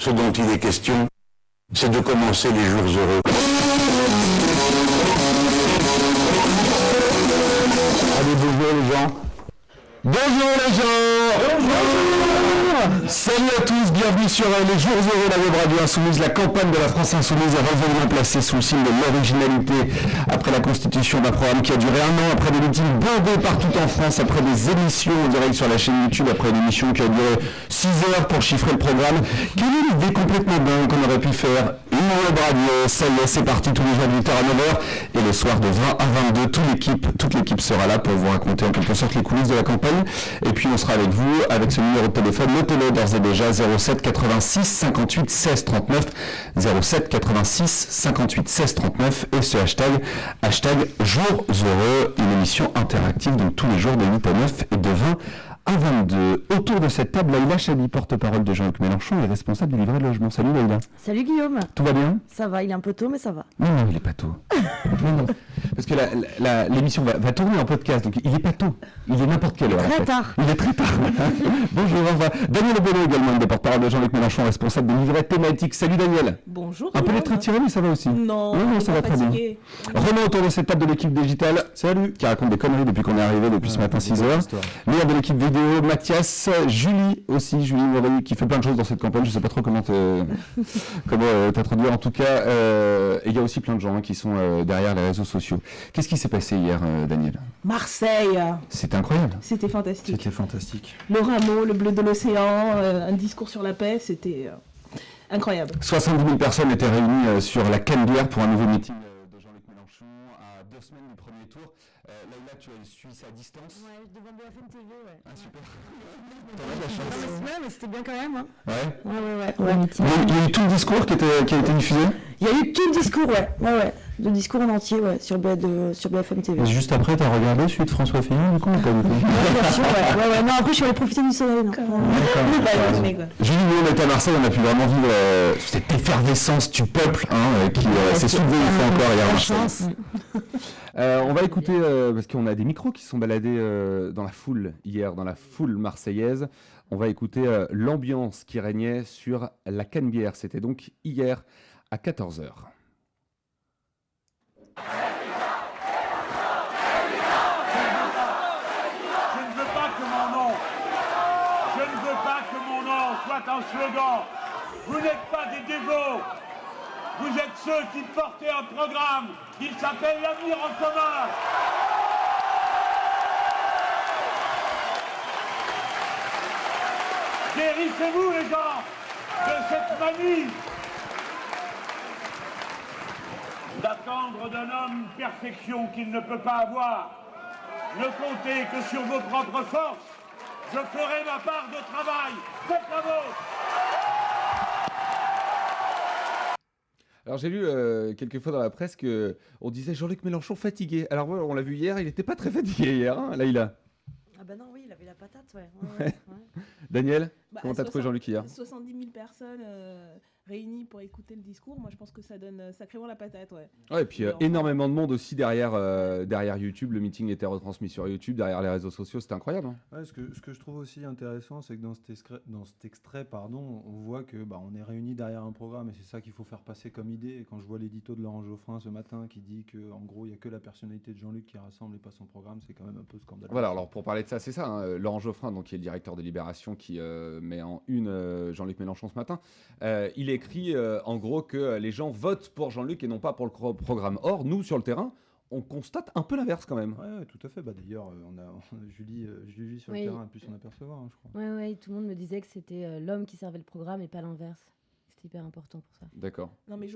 Ce dont il est question, c'est de commencer les jours heureux. Allez, bonjour les gens. Bonjour les gens. Bonjour. Salut à tous, bienvenue sur les jours heureux, la web radio insoumise. La campagne de la France insoumise est résolument placée sous le signe de l'originalité. Après la constitution d'un programme qui a duré un an, après des meetings bondés partout en France, après des émissions en direct sur la chaîne YouTube, après une émission qui a duré 6 heures pour chiffrer le programme, quelle est l'idée complètement dingue qu'on aurait pu faire? Une web radio, ça y est, c'est parti tous les jours de 8h à 9h, et le soir de 20 à 22, toute l'équipe sera là pour vous raconter en quelque sorte les coulisses de la campagne, et puis on sera avec vous, avec ce numéro de téléphone, notez-le d'ores et déjà, 07 86 58 16 39, 07 86 58 16 39, et ce hashtag Jours Heureux, une émission interactive donc tous les jours de 8 à 9 et de 20 à 22. Autour de cette table, Laïla Chabi, porte-parole de Jean-Luc Mélenchon et responsable du livret de logement. Salut Laïla. Salut Guillaume. Tout va bien? Ça va, il est un peu tôt, mais ça va. Non, il est pas tôt. non. Parce que l'émission va tourner en podcast, donc il est pas tôt. Il est n'importe quelle heure. Très tard. Il est très tard. Bonjour, au revoir. Daniel Obono également, une des porte-parole de Jean-Luc Mélenchon, responsable des livrets thématiques. Salut Daniel. Bonjour. Un peu les traits tirés, mais ça va aussi. Non, ça va très bien. Romain autour de cette table de l'équipe digitale. Salut. Qui raconte des conneries depuis qu'on est arrivé depuis ce matin 6h. Léa de l'équipe vidéo, Mathias, Julie aussi, Julie Morelli, qui fait plein de choses dans cette campagne. Je sais pas trop comment t'introduire. En tout cas, il y a aussi plein de gens qui sont derrière les réseaux sociaux. Qu'est-ce qui s'est passé hier, Daniel? Marseille. C'était incroyable. C'était fantastique. C'était fantastique. Le rameau, le bleu de l'océan, un discours sur la paix, c'était incroyable. 70 000 personnes étaient réunies sur la Canebière pour un nouveau meeting de Jean-Luc Mélenchon à 2 semaines du premier tour. Laïla, tu as suivi ça à distance? Ouais, devant BFM TV, ouais. Ah, super. T'en as de la chance. Ouais, mais c'était bien quand même. Hein. Ouais. Ouais. Il y a eu tout le discours qui a été diffusé? Il y a eu tout le discours, ouais. Le discours en entier, ouais, sur BFM TV. Et juste après, t'as regardé celui de François Fillon, du coup, ou pas du tout? Bien sûr, ouais. Non, après, je suis allée profiter du soleil. Julie, nous, on était à Marseille, on a pu vraiment vivre cette effervescence du peuple qui s'est soulevé une fois encore hier à Marseille. On va écouter, parce qu'on a des micros qui sont baladés dans la foule hier, dans la foule marseillaise. On va écouter l'ambiance qui régnait sur la Canebière. C'était donc hier à 14h. Je ne veux pas que mon nom soit un slogan. Vous n'êtes pas des dévots. Vous êtes ceux qui portaient un programme qui s'appelle l'avenir en commun. Guérissez-vous les gens de cette manie d'attendre d'un homme perfection qu'il ne peut pas avoir. Ne comptez que sur vos propres forces. Je ferai ma part de travail. Faites la vôtre. Alors j'ai lu quelques fois dans la presse qu'on disait Jean-Luc Mélenchon fatigué. Alors ouais, on l'a vu hier, il n'était pas très fatigué hier, hein, Laïla. Ah bah non, oui, il avait la patate, ouais. Daniel, comment t'as trouvé Jean-Luc hier? 70 000 personnes réunies pour écouter le discours, moi je pense que ça donne sacrément la patate, ouais. Ouais, et puis énormément de monde aussi derrière YouTube. Le meeting était retransmis sur YouTube, derrière les réseaux sociaux, c'était incroyable. Hein. Ouais, ce que je trouve aussi intéressant, c'est que dans cet extrait, on voit que on est réunis derrière un programme et c'est ça qu'il faut faire passer comme idée. Et quand je vois l'édito de Laurent Geoffrin ce matin qui dit que en gros il n'y a que la personnalité de Jean-Luc qui rassemble et pas son programme, c'est quand même un peu scandaleux. Voilà, alors pour parler de ça, c'est ça. Hein, Laurent Geoffrin, donc, qui est le directeur de Libération, qui met en une Jean-Luc Mélenchon ce matin, il écrit en gros que les gens votent pour Jean-Luc et non pas pour le programme. Or, nous, sur le terrain, on constate un peu l'inverse quand même. Ouais, tout à fait. D'ailleurs, on a Julie sur le terrain a pu s'en apercevoir, hein, je crois. Ouais, tout le monde me disait que c'était l'homme qui servait le programme et pas l'inverse. C'était hyper important pour ça. D'accord. Non mais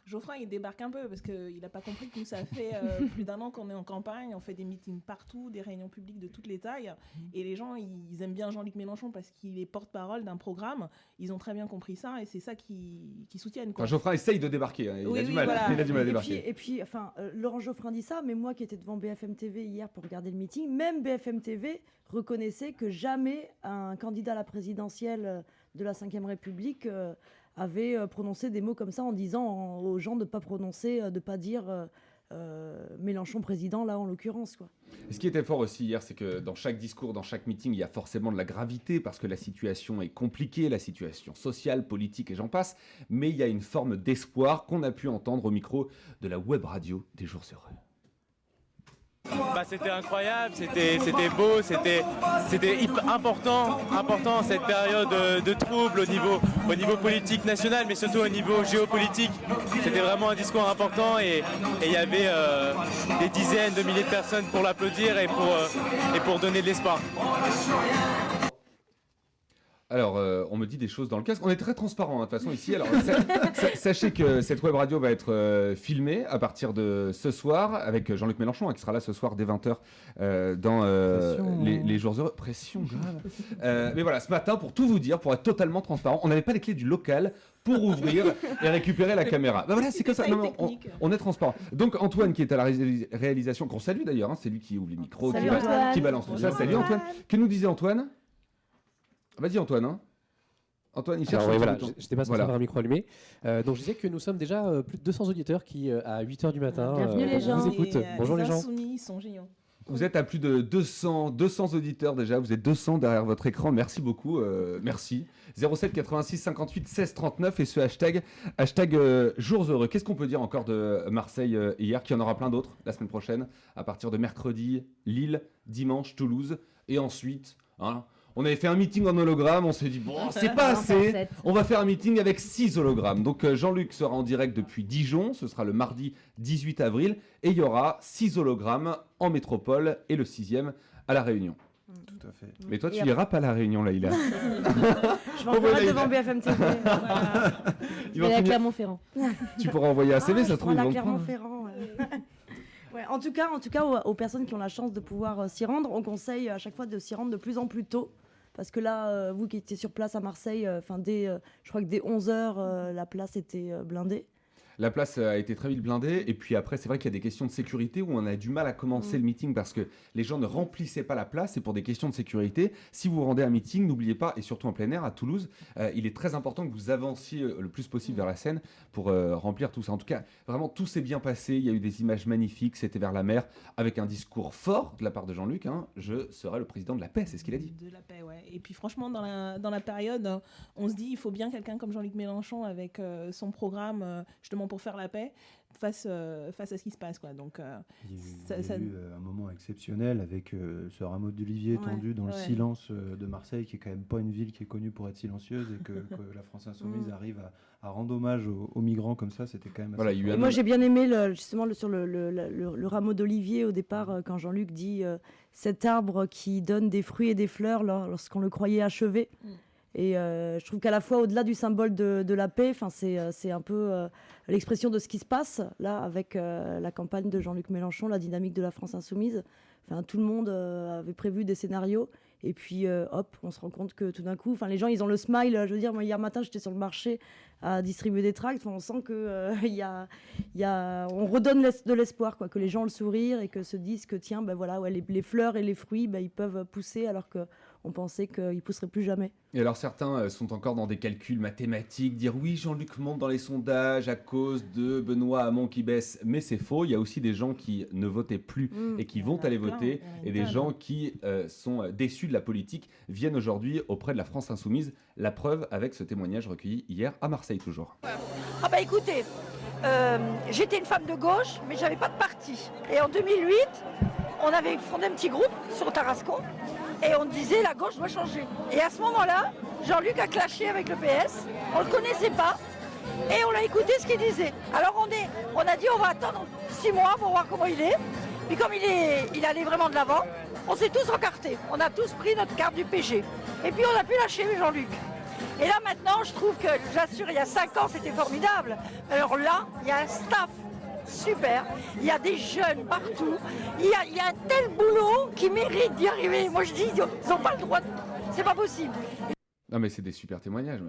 Geoffrin il débarque un peu parce qu'il n'a pas compris que nous ça fait plus d'un an qu'on est en campagne, on fait des meetings partout, des réunions publiques de toutes les tailles et les gens ils aiment bien Jean-Luc Mélenchon parce qu'il est porte-parole d'un programme, ils ont très bien compris ça et c'est ça qui soutiennent. Quoi. Enfin, Geoffrin essaye de débarquer, hein. Il a du mal, voilà. Il a du mal à débarquer. Et puis Laurent Geoffrin dit ça, mais moi qui étais devant BFM TV hier pour regarder le meeting, même BFM TV reconnaissait que jamais un candidat à la présidentielle de la Ve République avait prononcé des mots comme ça en disant aux gens de ne pas prononcer, de ne pas dire Mélenchon président, là, en l'occurrence, quoi. Et ce qui était fort aussi hier, c'est que dans chaque discours, dans chaque meeting, il y a forcément de la gravité parce que la situation est compliquée, la situation sociale, politique et j'en passe. Mais il y a une forme d'espoir qu'on a pu entendre au micro de la web radio des Jours Heureux. C'était incroyable, c'était beau, c'était important cette période de trouble au niveau politique national, mais surtout au niveau géopolitique. C'était vraiment un discours important et il y avait des dizaines de milliers de personnes pour l'applaudir et pour donner de l'espoir. Alors, on me dit des choses dans le casque. On est très transparent, de toute façon, ici. Alors, sachez que cette web radio va être filmée à partir de ce soir avec Jean-Luc Mélenchon, qui sera là ce soir dès 20h dans les Jours Heureux. Pression, grave. Mais voilà, ce matin, pour tout vous dire, pour être totalement transparent, on n'avait pas les clés du local pour ouvrir et récupérer la caméra. Voilà, c'est comme ça. Non, on est transparent. Donc, Antoine, qui est à la réalisation, qu'on salue d'ailleurs, c'est lui qui ouvre les micros, qui balance tout ça. Salut Antoine. Que nous disait Antoine ? Vas-y Antoine. Antoine, il cherche. Alors, voilà, je n'étais pas censé avoir un micro allumé. Donc je disais que nous sommes déjà plus de 200 auditeurs qui, à 8h du matin, bienvenue les gens. vous écoutent. Bonjour les gens. Insoumis, ils sont géniaux. Vous êtes à plus de 200 auditeurs déjà. Vous êtes 200 derrière votre écran. Merci beaucoup. Merci. 07 86 58 16 39 et ce hashtag Jours Heureux. Qu'est-ce qu'on peut dire encore de Marseille hier, qu'il y en aura plein d'autres la semaine prochaine, à partir de mercredi, Lille, dimanche, Toulouse et ensuite... on avait fait un meeting en hologramme, on s'est dit, bon, c'est pas assez, on va faire un meeting avec 6 hologrammes. Donc Jean-Luc sera en direct depuis Dijon, ce sera le mardi 18 avril, et il y aura 6 hologrammes en métropole et le 6e à La Réunion. Tout à fait. Mais toi, tu iras pas à La Réunion, Laïla. Je vais en faire devant BFM TV. Voilà. Je vais à Clermont-Ferrand. Tu pourras envoyer un CV, ça se trouve. À Clermont-Ferrand. Ouais, en tout cas, aux personnes qui ont la chance de pouvoir s'y rendre, on conseille à chaque fois de s'y rendre de plus en plus tôt. Parce que là, vous qui étiez sur place à Marseille, je crois que dès 11h, la place était blindée. La place a été très vite blindée et puis après c'est vrai qu'il y a des questions de sécurité où on a du mal à commencer le meeting parce que les gens ne remplissaient pas la place et pour des questions de sécurité, si vous rendez un meeting, n'oubliez pas, et surtout en plein air à Toulouse, il est très important que vous avanciez le plus possible vers la scène pour remplir tout ça. En tout cas, vraiment tout s'est bien passé, il y a eu des images magnifiques, c'était vers la mer avec un discours fort de la part de Jean-Luc, je serai le président de la paix, c'est ce qu'il a dit. De la paix, ouais. Et puis franchement, dans la période, on se dit il faut bien quelqu'un comme Jean-Luc Mélenchon avec son programme justement pour faire la paix face à ce qui se passe, quoi. Donc il y a eu un moment exceptionnel avec ce rameau d'olivier tendu dans le silence de Marseille, qui est quand même pas une ville qui est connue pour être silencieuse, et que la France Insoumise arrive à rendre hommage aux migrants comme ça, c'était quand même assez et moi j'ai bien aimé sur le rameau d'olivier au départ, quand Jean-Luc dit cet arbre qui donne des fruits et des fleurs lorsqu'on le croyait achevé. Et je trouve qu'à la fois, au-delà du symbole de la paix, c'est un peu l'expression de ce qui se passe là avec la campagne de Jean-Luc Mélenchon, la dynamique de la France Insoumise. Tout le monde avait prévu des scénarios. Et puis, hop, on se rend compte que tout d'un coup, les gens, ils ont le smile. Je veux dire, moi, hier matin, j'étais sur le marché à distribuer des tracts. On sent que on redonne de l'espoir, quoi, que les gens ont le sourire et que se disent que, tiens, les fleurs et les fruits, ils peuvent pousser alors qu'on pensait qu'ils ne pousseraient plus jamais. Et alors certains sont encore dans des calculs mathématiques, dire oui, Jean-Luc monte dans les sondages à cause de Benoît Hamon qui baisse, mais c'est faux. Il y a aussi des gens qui ne votaient plus et qui vont aller voter, et des gens qui sont déçus de la politique viennent aujourd'hui auprès de la France Insoumise. La preuve avec ce témoignage recueilli hier à Marseille toujours. Écoutez, j'étais une femme de gauche, mais j'avais pas de parti. Et en 2008, on avait fondé un petit groupe sur Tarascon. Et on disait la gauche doit changer. Et à ce moment-là, Jean-Luc a clashé avec le PS. On ne le connaissait pas. Et on l'a écouté ce qu'il disait. Alors on a dit on va attendre 6 mois pour voir comment il est. Puis comme il allait vraiment de l'avant, on s'est tous encartés. On a tous pris notre carte du PG. Et puis on a pu lâcher Jean-Luc. Et là maintenant, je trouve que, j'assure, il y a 5 ans c'était formidable. Alors là, il y a un staff super, il y a des jeunes partout, il y a un tel boulot qui mérite d'y arriver. Moi je dis, ils n'ont pas le droit, c'est pas possible. Non mais c'est des super témoignages.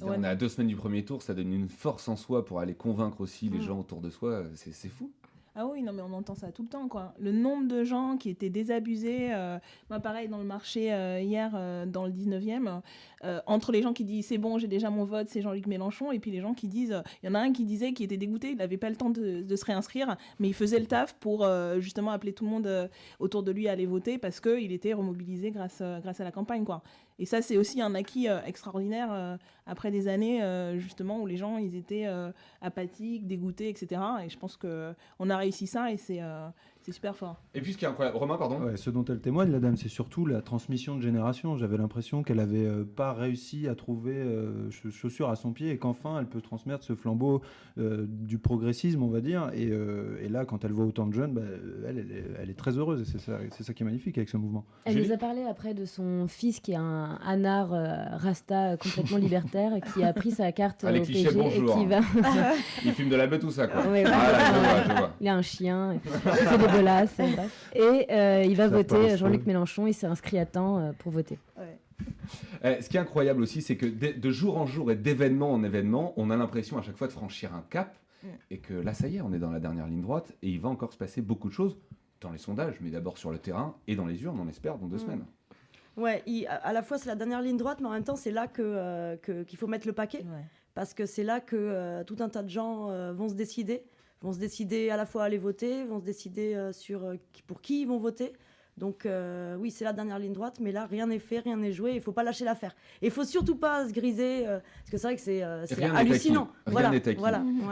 On est à 2 semaines du premier tour, ça donne une force en soi pour aller convaincre aussi les gens autour de soi, c'est fou. Ah oui, non mais on entend ça tout le temps quoi. Le nombre de gens qui étaient désabusés, moi pareil dans le marché hier dans le 19e, entre les gens qui disent c'est bon j'ai déjà mon vote, c'est Jean-Luc Mélenchon, et puis les gens qui disent, il y en a un qui disait qu'il était dégoûté, il n'avait pas le temps de se réinscrire, mais il faisait le taf pour justement appeler tout le monde autour de lui à aller voter parce qu'il était remobilisé grâce à la campagne quoi. Et ça c'est aussi un acquis extraordinaire après des années justement où les gens ils étaient apathiques, dégoûtés, etc. Et je pense qu'on a réussi ça et c'est super fort. Et puis ce qui est incroyable, Romain, pardon. Ouais, ce dont elle témoigne, la dame, c'est surtout la transmission de génération. J'avais l'impression qu'elle n'avait pas réussi à trouver chaussure à son pied et qu'enfin elle peut transmettre ce flambeau du progressisme, on va dire. Et là, quand elle voit autant de jeunes, elle est très heureuse. Et c'est ça qui est magnifique avec ce mouvement. Elle nous a parlé après de son fils qui est un anard rasta complètement libertaire qui a pris sa carte les au clichés, PG bonjour. et qui va... Il fume de la bête ou ça quoi. Oui, je vois. Il a un chien, il fait des bolasses, bref. Et il va voter Jean-Luc Mélenchon, il s'est inscrit à temps pour voter. Ouais. Ce qui est incroyable aussi, c'est que de jour en jour et d'événement en événement, on a l'impression à chaque fois de franchir un cap et que là ça y est, on est dans la dernière ligne droite et il va encore se passer beaucoup de choses dans les sondages, mais d'abord sur le terrain et dans les urnes, on espère, dans 2 semaines. Ouais, à la fois c'est la dernière ligne droite, mais en même temps c'est là qu'il faut mettre le paquet, parce que c'est là que tout un tas de gens vont se décider à la fois à aller voter, vont se décider pour qui ils vont voter. Donc oui, c'est la dernière ligne droite, mais là rien n'est fait, rien n'est joué, il faut pas lâcher l'affaire. Et il faut surtout pas se griser, parce que c'est vrai que c'est hallucinant. Rien n'est acquis.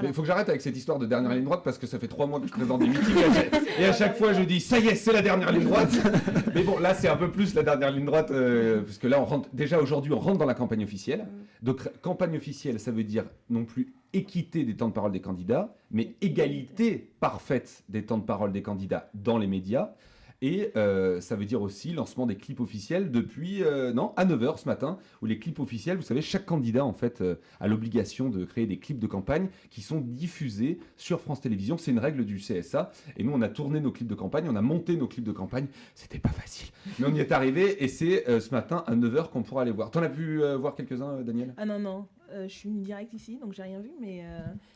Il faut que j'arrête avec cette histoire de dernière ligne droite parce que ça fait 3 mois que je présente des meetings et à chaque fois je dis ça y est, c'est la dernière ligne droite. Mais bon, là c'est un peu plus la dernière ligne droite parce que là aujourd'hui on rentre dans la campagne officielle. Donc campagne officielle, ça veut dire non plus équité des temps de parole des candidats, mais égalité parfaite des temps de parole des candidats dans les médias. Et ça veut dire aussi lancement des clips officiels depuis à 9h ce matin, où les clips officiels, vous savez, chaque candidat en fait a l'obligation de créer des clips de campagne qui sont diffusés sur France Télévisions. C'est une règle du CSA. Et nous, on a tourné nos clips de campagne, on a monté nos clips de campagne. C'était pas facile, mais on y est arrivé et c'est ce matin à 9h qu'on pourra aller voir. T'en as pu voir quelques-uns, Daniel ? Ah non. Je suis venue direct ici, donc j'ai rien vu, mais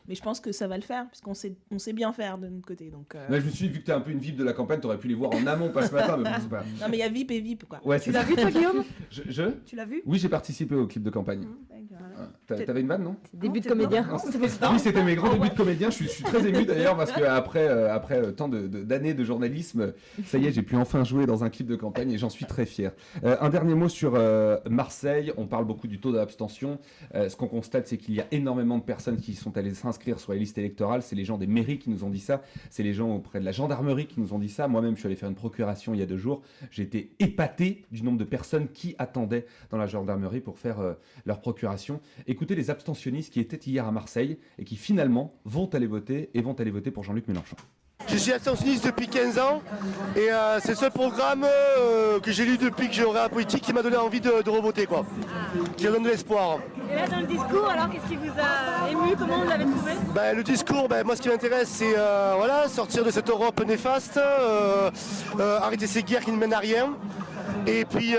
je pense que ça va le faire, puisqu'on sait bien faire de notre côté. Donc, Là, je me suis dit, vu que tu es un peu une VIP de la campagne, tu aurais pu les voir en amont, pas ce matin. Mais bon, c'est pas... Non, mais il y a VIP et VIP, quoi. Ouais, tu l'as vu, toi, Guillaume ? Tu l'as vu ? Oui, j'ai participé au clip de campagne. T'avais une vanne, non ? Début de comédien. Oui, c'était mes grands débuts de comédien. Je suis très ému d'ailleurs, parce qu'après tant d'années de journalisme, ça y est, j'ai pu enfin jouer dans un clip de campagne et j'en suis très fier. Un dernier mot sur Marseille. On parle beaucoup du taux d'abstention. Ce qu'on constate, c'est qu'il y a énormément de personnes qui sont allées s'inscrire sur les listes électorales. C'est les gens des mairies qui nous ont dit ça. C'est les gens auprès de la gendarmerie qui nous ont dit ça. Moi-même, je suis allé faire une procuration il y a 2 jours. J'ai été épaté du nombre de personnes qui attendaient dans la gendarmerie pour faire leur procuration. Écoutez les abstentionnistes qui étaient hier à Marseille et qui finalement vont aller voter pour Jean-Luc Mélenchon. Je suis abstentionniste depuis 15 ans et c'est le seul programme que j'ai lu depuis que j'ai ouvert la politique qui m'a donné envie de revoter, quoi. Qui donne de l'espoir. Et là, dans le discours, alors qu'est-ce qui vous a ému ? Comment vous l'avez trouvé ? Le discours, moi ce qui m'intéresse c'est sortir de cette Europe néfaste, arrêter ces guerres qui ne mènent à rien. Et puis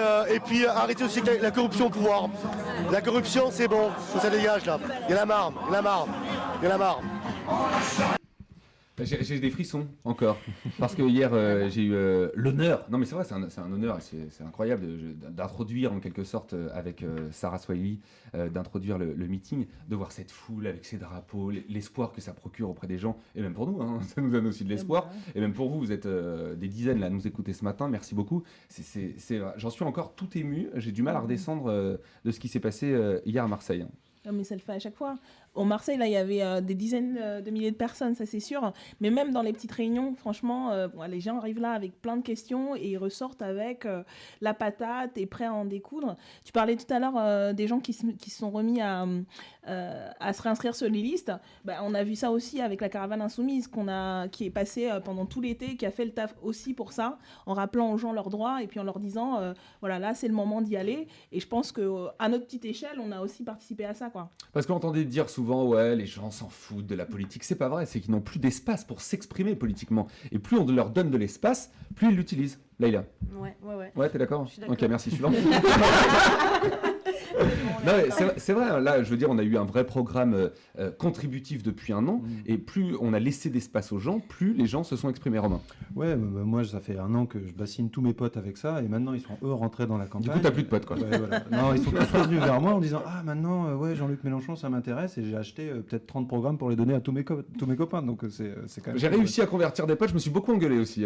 arrêter aussi la corruption au pouvoir. La corruption c'est bon, ça dégage là. Il y en a marre. J'ai des frissons encore, parce que hier j'ai eu l'honneur, non mais c'est vrai, c'est un honneur, c'est incroyable d'introduire en quelque sorte avec Sarah Swahili, d'introduire le meeting, de voir cette foule avec ses drapeaux, l'espoir que ça procure auprès des gens, et même pour nous, ça nous donne aussi de l'espoir, et même pour vous, vous êtes des dizaines là à nous écouter ce matin, merci beaucoup, j'en suis encore tout ému, j'ai du mal à redescendre de ce qui s'est passé hier à Marseille. Non, mais ça le fait à chaque fois. Au Marseille, là, il y avait des dizaines de milliers de personnes, ça c'est sûr. Mais même dans les petites réunions, franchement, les gens arrivent là avec plein de questions et ils ressortent avec la patate et prêts à en découdre. Tu parlais tout à l'heure des gens qui se sont remis à se réinscrire sur les listes. On a vu ça aussi avec la caravane insoumise qui est passée pendant tout l'été, qui a fait le taf aussi pour ça, en rappelant aux gens leurs droits et puis en leur disant, là, c'est le moment d'y aller. Et je pense qu'à notre petite échelle, on a aussi participé à ça, quoi. Parce qu'on entendait dire souvent, ouais, les gens s'en foutent de la politique. C'est pas vrai, c'est qu'ils n'ont plus d'espace pour s'exprimer politiquement. Et plus on leur donne de l'espace, plus ils l'utilisent. Laïla. Ouais. Ouais, t'es d'accord ? Je suis d'accord. Ok, merci, suivant. Non, mais c'est vrai, hein, là, je veux dire, on a eu un vrai programme contributif depuis un an, et plus on a laissé d'espace aux gens, plus les gens se sont exprimés, Romain. Ouais, moi, ça fait un an que je bassine tous mes potes avec ça, et maintenant, ils sont eux rentrés dans la campagne. Du coup, t'as plus de potes, quoi. Ouais, voilà. Non, ils sont tous revenus vers moi en disant « Ah, maintenant, ouais, Jean-Luc Mélenchon, ça m'intéresse », et j'ai acheté peut-être 30 programmes pour les donner à tous mes copains, donc c'est quand même... J'ai réussi à convertir des potes, je me suis beaucoup engueulé aussi.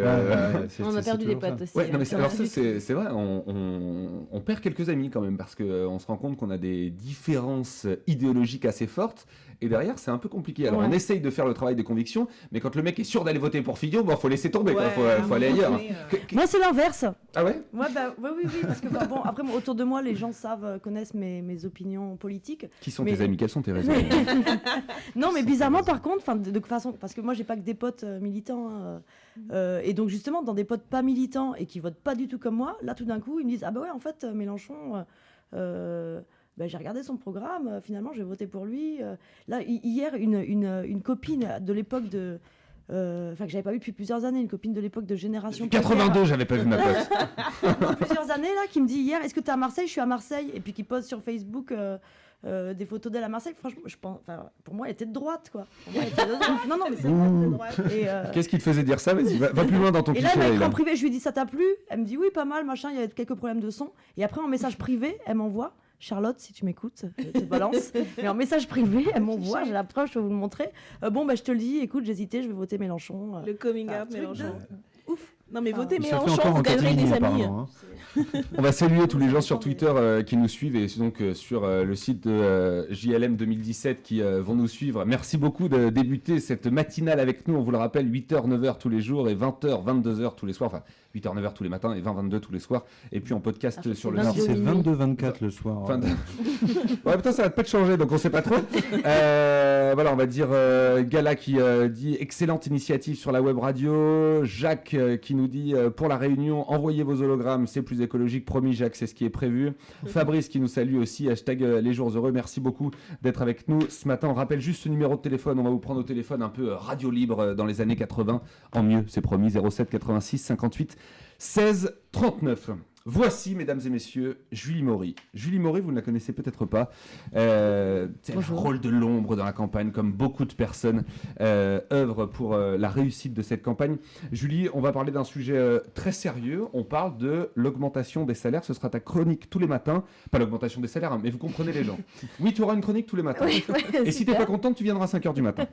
On a perdu des potes aussi. Ouais, non, mais alors ça, c'est vrai, on perd quelques amis quand même, parce qu'on se rend compte qu'on a des différences idéologiques assez fortes, et derrière, c'est un peu compliqué. Alors, on essaye de faire le travail des convictions, mais quand le mec est sûr d'aller voter pour Fillon, bon, faut laisser tomber, quoi. Faut aller ailleurs. Moi, c'est l'inverse. Ah ouais? Oui, parce que bon, après, autour de moi, les gens connaissent mes opinions politiques. Qui sont tes amis? Quels sont tes raisons? Non, mais bizarrement, par contre, de façon, parce que moi, j'ai pas que des potes militants, et donc justement, dans des potes pas militants et qui votent pas du tout comme moi, là, tout d'un coup, ils me disent, ah bah ouais, en fait, Mélenchon. J'ai regardé son programme, finalement j'ai voté pour lui. Là, hier, une copine de l'époque de... que j'avais pas vu depuis plusieurs années, une copine de l'époque de Génération 82, j'avais pas vu ma pote. Plusieurs années, là, qui me dit hier, est-ce que tu es à Marseille? Je suis à Marseille. Et puis qui pose sur Facebook des photos d'elle à Marseille. Franchement, pour moi, elle était de droite, quoi. Pour moi, elle était de droite. Non, mais c'est vrai, de droite. Qu'est-ce qui te faisait dire ça? Vas-y, va plus loin dans ton cliché. Et là, elle m'a écrit en privé, je lui dis, ça t'a plu? Elle me dit, oui, pas mal, machin, il y a quelques problèmes de son. Et après, en message privé, elle m'envoie... Charlotte, si tu m'écoutes, je te balance. Mais en message privé, elle m'envoie, j'ai la preuve, je vais vous le montrer. Je te le dis, écoute, j'hésitais, je vais voter Mélenchon. Le coming out Mélenchon. Ouf. Non mais votez Mélenchon, vous gagnerez des amis. On va saluer tous les gens sur Twitter qui nous suivent et donc sur le site de JLM 2017 qui vont nous suivre. Merci beaucoup de débuter cette matinale avec nous. On vous le rappelle, 8h, 9h tous les jours et 20h, 22h tous les soirs. Enfin, 8h, 9h tous les matins et 20, 22 tous les soirs. Et puis en podcast sur le site. C'est 22, 24 le soir. Ouais, putain, ça va peut-être changer, donc on sait pas trop. Voilà, on va dire Gala qui dit excellente initiative sur la web radio. Jacques qui nous dit pour la réunion, envoyez vos hologrammes, c'est plus écologique. Promis, Jacques, c'est ce qui est prévu. Fabrice qui nous salue aussi, hashtag les jours heureux. Merci beaucoup d'être avec nous ce matin. On rappelle juste ce numéro de téléphone. On va vous prendre au téléphone un peu radio libre dans les années 80. En mieux, c'est promis. 07 86 58 16 39. Voici, mesdames et messieurs, Julie Maury. Julie Maury, vous ne la connaissez peut-être pas. Elle a un rôle de l'ombre dans la campagne, comme beaucoup de personnes œuvrent pour la réussite de cette campagne. Julie, on va parler d'un sujet très sérieux. On parle de l'augmentation des salaires. Ce sera ta chronique tous les matins. Pas l'augmentation des salaires, hein, mais vous comprenez les gens. Oui, tu auras une chronique tous les matins. Oui, et si tu n'es pas contente, tu viendras à 5h du matin.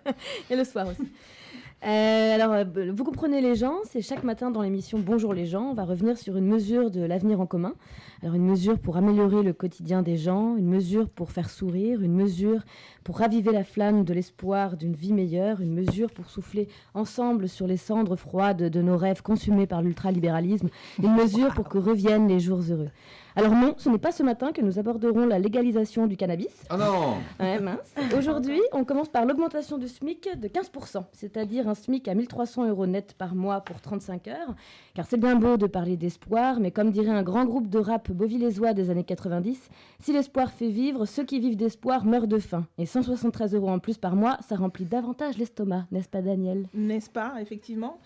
Et le soir aussi. Vous comprenez les gens, c'est chaque matin dans l'émission Bonjour les gens, on va revenir sur une mesure de l'avenir en commun. Alors une mesure pour améliorer le quotidien des gens, une mesure pour faire sourire, une mesure pour raviver la flamme de l'espoir d'une vie meilleure, une mesure pour souffler ensemble sur les cendres froides de nos rêves consumés par l'ultralibéralisme, une mesure pour que reviennent les jours heureux. Alors non, ce n'est pas ce matin que nous aborderons la légalisation du cannabis. Ah non! Ouais, mince. Aujourd'hui, on commence par l'augmentation du SMIC de 15%, c'est-à-dire un SMIC à 1 300 € net par mois pour 35 heures. Car c'est bien beau de parler d'espoir, mais comme dirait un grand groupe de rap beauvillésois des années 90, si l'espoir fait vivre, ceux qui vivent d'espoir meurent de faim. Et 173 € en plus par mois, ça remplit davantage l'estomac, n'est-ce pas Daniel? N'est-ce pas, effectivement.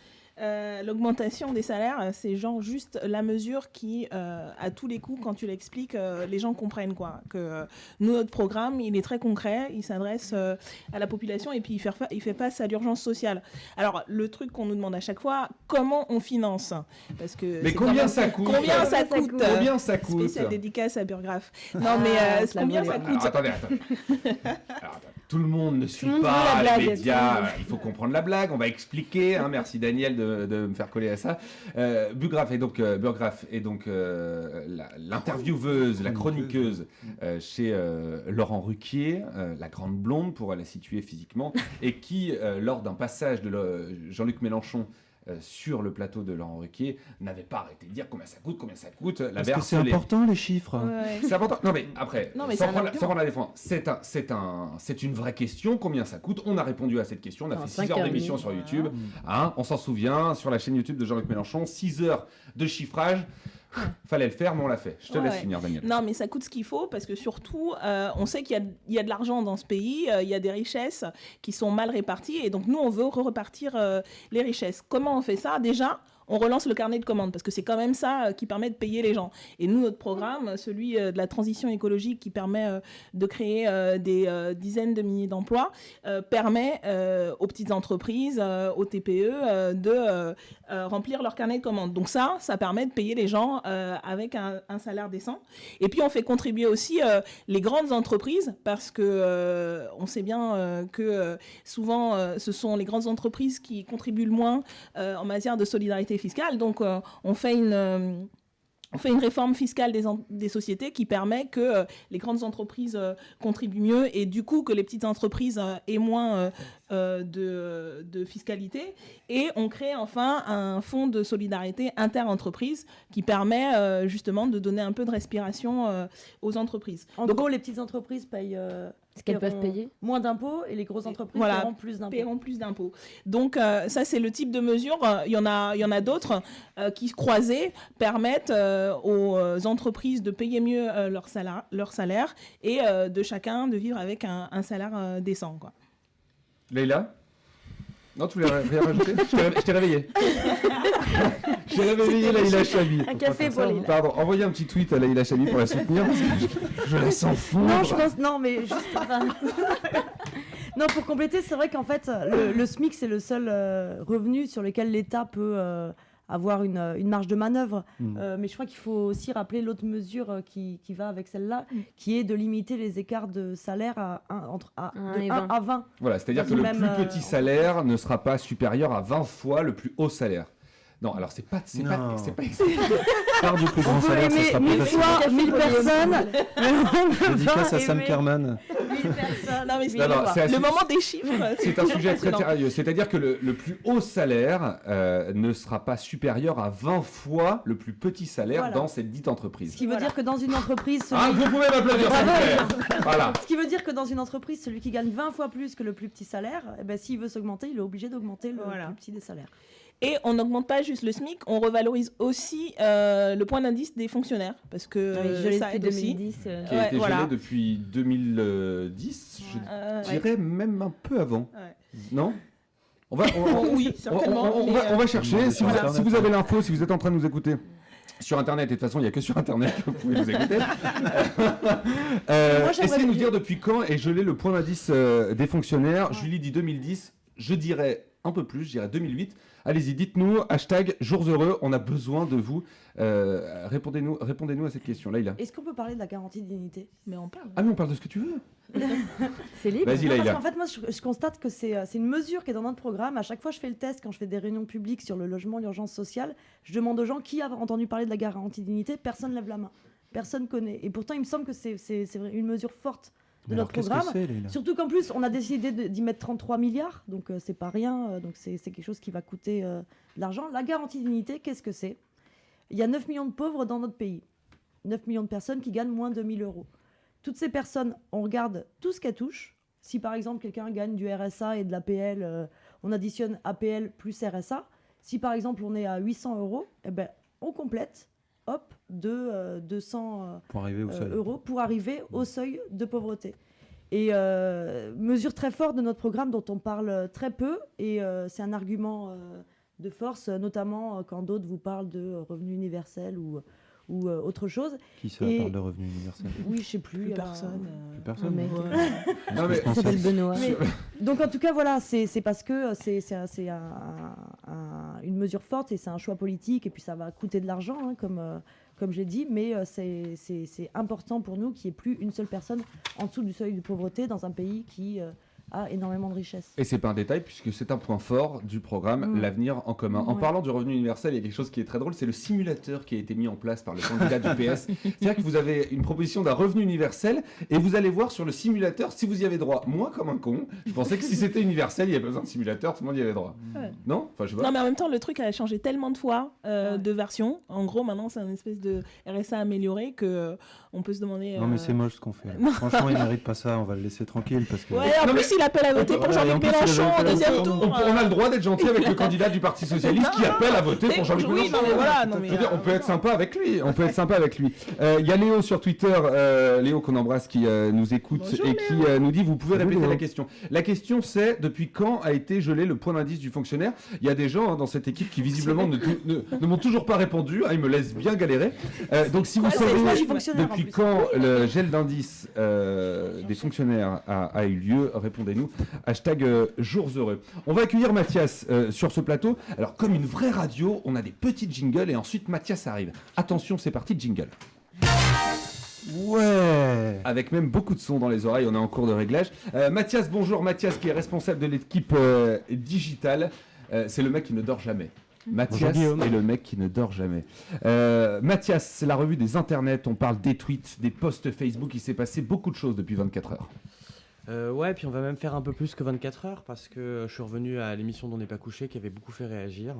L'augmentation des salaires, c'est genre juste la mesure qui, à tous les coups, quand tu l'expliques, les gens comprennent quoi. Que notre programme, il est très concret, il s'adresse à la population et puis il fait face à l'urgence sociale. Alors, le truc qu'on nous demande à chaque fois, comment on finance? Parce que mais combien ça coûte? Combien ça coûte? Combien ça coûte? Spéciale dédicace à Burgraff. Non, mais combien ça coûte? Attendez. Alors, tout le monde ne suit pas les médias. Il faut comprendre la blague. On va expliquer. Hein, merci Daniel de me faire coller à ça. Burgraff est donc l'intervieweuse, la chroniqueuse chez Laurent Ruquier, la grande blonde pour la situer physiquement, et qui, lors d'un passage de Jean-Luc Mélenchon sur le plateau de Laurent Ruquier, n'avait pas arrêté de dire combien ça coûte. Parce que c'est important les chiffres. Ouais. C'est important. Non mais après, sans prendre la défense, c'est une vraie question. Combien ça coûte? On a répondu à cette question. On a fait 6 heures d'émission sur YouTube. Hein, on s'en souvient, sur la chaîne YouTube de Jean-Luc Mélenchon, 6 heures de chiffrage. Fallait le faire, mais on l'a fait. Je te laisse finir, Daniel. Non, mais ça coûte ce qu'il faut parce que surtout, on sait qu'il y a de l'argent dans ce pays, il y a des richesses qui sont mal réparties et donc nous, on veut repartir les richesses. Comment on fait ça? Déjà, on relance le carnet de commandes, parce que c'est quand même ça qui permet de payer les gens. Et nous, notre programme, celui de la transition écologique qui permet de créer des dizaines de milliers d'emplois, permet aux petites entreprises, aux TPE, de remplir leur carnet de commandes. Donc ça permet de payer les gens avec un salaire décent. Et puis on fait contribuer aussi les grandes entreprises, parce que on sait bien que souvent ce sont les grandes entreprises qui contribuent le moins en matière de solidarité fiscale. Donc on fait une réforme fiscale des sociétés qui permet que les grandes entreprises contribuent mieux et du coup que les petites entreprises aient moins de fiscalité. Et on crée enfin un fonds de solidarité inter-entreprise qui permet justement de donner un peu de respiration aux entreprises. En gros, les petites entreprises payent... ce qu'elles peuvent payer moins d'impôts et les grosses entreprises paieront plus d'impôts. Donc ça c'est le type de mesure. Il y en a d'autres qui croisées permettent aux entreprises de payer mieux leur salaire et de chacun de vivre avec un salaire décent, quoi. Leïla ? Non, tu voulais rien rajouter ? Je t'ai réveillé. J'ai réveillé Leïla Chabi. Un café pour Leïla. Pardon, envoyez un petit tweet à Leïla Chabi pour la soutenir, parce que je la sens fondre. Non, je pense... Non, mais juste... Non, pour compléter, c'est vrai qu'en fait, le SMIC, c'est le seul revenu sur lequel l'État peut avoir une marge de manœuvre. Mais je crois qu'il faut aussi rappeler l'autre mesure qui va avec celle-là, qui est de limiter les écarts de salaire entre 1 à 20. Voilà, c'est-à-dire que le plus petit salaire ne sera pas supérieur à 20 fois le plus haut salaire. Non, alors c'est pas Part du plus grand salaire, ça sera plus facile. 1000 personnes. Dédicace à Sam Kerman. 1000 personnes. Non, mais le moment des chiffres. C'est un sujet très sérieux. C'est-à-dire que le plus haut salaire ne sera pas supérieur à 20 fois le plus petit salaire dans cette dite entreprise. Ce qui veut dire que dans une entreprise... vous pouvez m'applaudir, s'il vous plaît. Voilà. Ce qui veut dire que dans une entreprise, celui qui gagne 20 fois plus que le plus petit salaire, s'il veut s'augmenter, il est obligé d'augmenter le plus petit des salaires. Et on n'augmente pas juste le SMIC, on revalorise aussi le point d'indice des fonctionnaires, parce que ça aide aussi. 2010, qui a été gelé depuis 2010, je dirais même un peu avant. Non ? Oui, certainement. On va chercher. Si vous avez l'info, si vous êtes en train de nous écouter sur Internet, et de toute façon, il n'y a que sur Internet que vous pouvez nous écouter. Essayez de nous dire depuis quand est gelé le point d'indice des fonctionnaires. Julie dit 2010, je dirais un peu plus, je dirais 2008. Allez-y, dites-nous, #jours heureux, on a besoin de vous. Répondez-nous à cette question. Laïla. Est-ce qu'on peut parler de la garantie de dignité ? Mais on parle. Ah mais on parle de ce que tu veux. C'est libre. Vas-y, Laïla. En fait, moi, je constate que c'est une mesure qui est dans notre programme. À chaque fois, je fais le test quand je fais des réunions publiques sur le logement, l'urgence sociale. Je demande aux gens qui a entendu parler de la garantie de dignité. Personne ne lève la main. Personne connaît. Et pourtant, il me semble que c'est une mesure forte de notre programme. Surtout qu'en plus, on a décidé d'y mettre 33 milliards, donc c'est pas rien, donc c'est quelque chose qui va coûter de l'argent. La garantie dignité, qu'est-ce que c'est ? Il y a 9 millions de pauvres dans notre pays. 9 millions de personnes qui gagnent moins de 1 000 euros. Toutes ces personnes, on regarde tout ce qu'elles touchent. Si par exemple quelqu'un gagne du RSA et de l'APL, on additionne APL plus RSA. Si par exemple on est à 800 euros, on complète de 200 euros pour arriver au seuil de pauvreté. Et mesure très forte de notre programme dont on parle très peu, et c'est un argument de force, notamment quand d'autres vous parlent de revenu universel ou autre chose. Qui ça parle de revenu universel ? Oui, je ne sais plus. Plus personne. Plus personne. Non, mais ça s'appelle Benoît. Donc en tout cas, voilà, c'est parce que c'est une mesure forte et c'est un choix politique, et puis ça va coûter de l'argent, hein, comme j'ai dit, mais c'est important pour nous qu'il n'y ait plus une seule personne en dessous du seuil de pauvreté dans un pays qui a énormément de richesses. Et c'est pas un détail puisque c'est un point fort du programme L'Avenir en commun. En parlant du revenu universel, il y a quelque chose qui est très drôle, c'est le simulateur qui a été mis en place par le candidat du PS. C'est-à-dire que vous avez une proposition d'un revenu universel et vous allez voir sur le simulateur si vous y avez droit. Moi, comme un con, je pensais que si c'était universel, il n'y avait pas besoin de simulateur, tout le monde y avait droit. Non ? Enfin, je sais pas. Non, mais en même temps, le truc a changé tellement de fois de version. En gros, maintenant, c'est une espèce de RSA amélioré que on peut se demander. Non, mais c'est moche ce qu'on fait. Non. Franchement, il mérite pas ça. On va le laisser tranquille parce que. Ouais, en plus, il appelle à voter pour Jean-Luc Mélenchon au deuxième tour. On a le droit d'être gentil avec le candidat du Parti Socialiste qui appelle à voter pour Jean-Luc Mélenchon. Non, mais voilà, non, mais, Je veux dire, on peut être sympa avec lui. On peut être sympa avec lui. Il y a Léo sur Twitter, Léo qu'on embrasse, qui nous écoute. Bonjour, et qui nous dit, vous pouvez répéter la question. La question c'est, depuis quand a été gelé le point d'indice du fonctionnaire? Il y a des gens dans cette équipe qui visiblement ne m'ont toujours pas répondu. Ils me laissent bien galérer. Donc si vous savez depuis quand le gel d'indice des fonctionnaires a eu lieu, répondez-nous. Hashtag jours heureux. On va accueillir Mathias sur ce plateau. Alors comme une vraie radio, on a des petites jingles et ensuite Mathias arrive. Attention, c'est parti, jingle. Ouais. Avec même beaucoup de sons dans les oreilles, on est en cours de réglage. Mathias, bonjour. Mathias qui est responsable de l'équipe digitale. C'est le mec qui ne dort jamais. Mathias est le mec qui ne dort jamais. Mathias, c'est la revue des internets. On parle des tweets, des posts Facebook. Il s'est passé beaucoup de choses depuis 24 heures. Ouais, puis on va même faire un peu plus que 24 heures parce que je suis revenu à l'émission d'On n'est pas couché qui avait beaucoup fait réagir.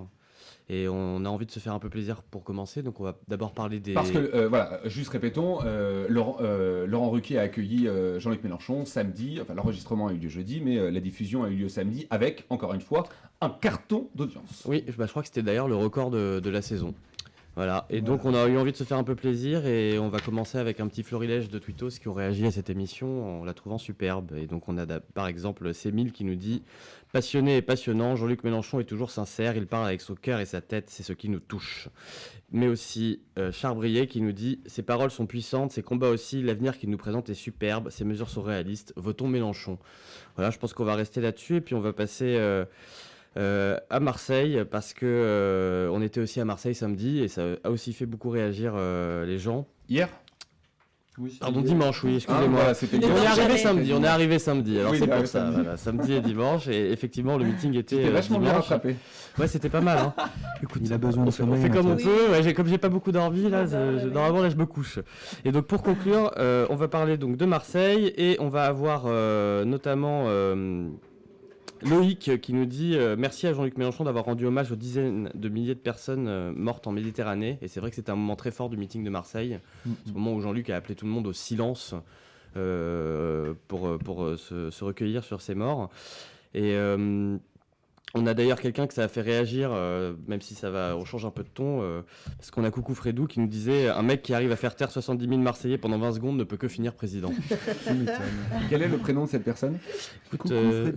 Et on a envie de se faire un peu plaisir pour commencer, donc on va d'abord parler des... Parce que, voilà, juste répétons, Laurent Ruquier a accueilli Jean-Luc Mélenchon samedi, enfin l'enregistrement a eu lieu jeudi, mais la diffusion a eu lieu samedi avec, encore une fois, un carton d'audience. Oui, je crois que c'était d'ailleurs le record de la saison. Voilà, et donc on a eu envie de se faire un peu plaisir et on va commencer avec un petit florilège de tweetos qui ont réagi à cette émission en la trouvant superbe. Et donc on a par exemple Sémile qui nous dit « Passionné et passionnant, Jean-Luc Mélenchon est toujours sincère, il parle avec son cœur et sa tête, c'est ce qui nous touche. » Mais aussi Charbrier qui nous dit « Ses paroles sont puissantes, ses combats aussi, l'avenir qu'il nous présente est superbe, ses mesures sont réalistes, votons Mélenchon. » Voilà, je pense qu'on va rester là-dessus et puis on va passer... à Marseille parce que on était aussi à Marseille samedi et ça a aussi fait beaucoup réagir les gens. Hier ? Oui, pardon, dimanche, oui, excusez-moi. On est arrivé samedi, alors oui, c'est pour ça. Voilà, samedi et dimanche, et effectivement, le meeting était. C'était vachement bien rattrapé. Ouais, c'était pas mal. Hein. Écoute, il a besoin de sommeil. On fait comme on peut. Ouais, comme j'ai pas beaucoup d'envie, là, normalement, là, je me couche. Et donc, pour conclure, on va parler donc de Marseille et on va avoir notamment. Loïc qui nous dit merci à Jean-Luc Mélenchon d'avoir rendu hommage aux dizaines de milliers de personnes mortes en Méditerranée. Et c'est vrai que c'était un moment très fort du meeting de Marseille, ce moment où Jean-Luc a appelé tout le monde au silence pour se recueillir sur ces morts. Et on a d'ailleurs quelqu'un que ça a fait réagir, même si on change un peu de ton, parce qu'on a Coucou Fredou qui nous disait un mec qui arrive à faire taire 70 000 Marseillais pendant 20 secondes ne peut que finir président. Quel est le prénom de cette personne? Écoute,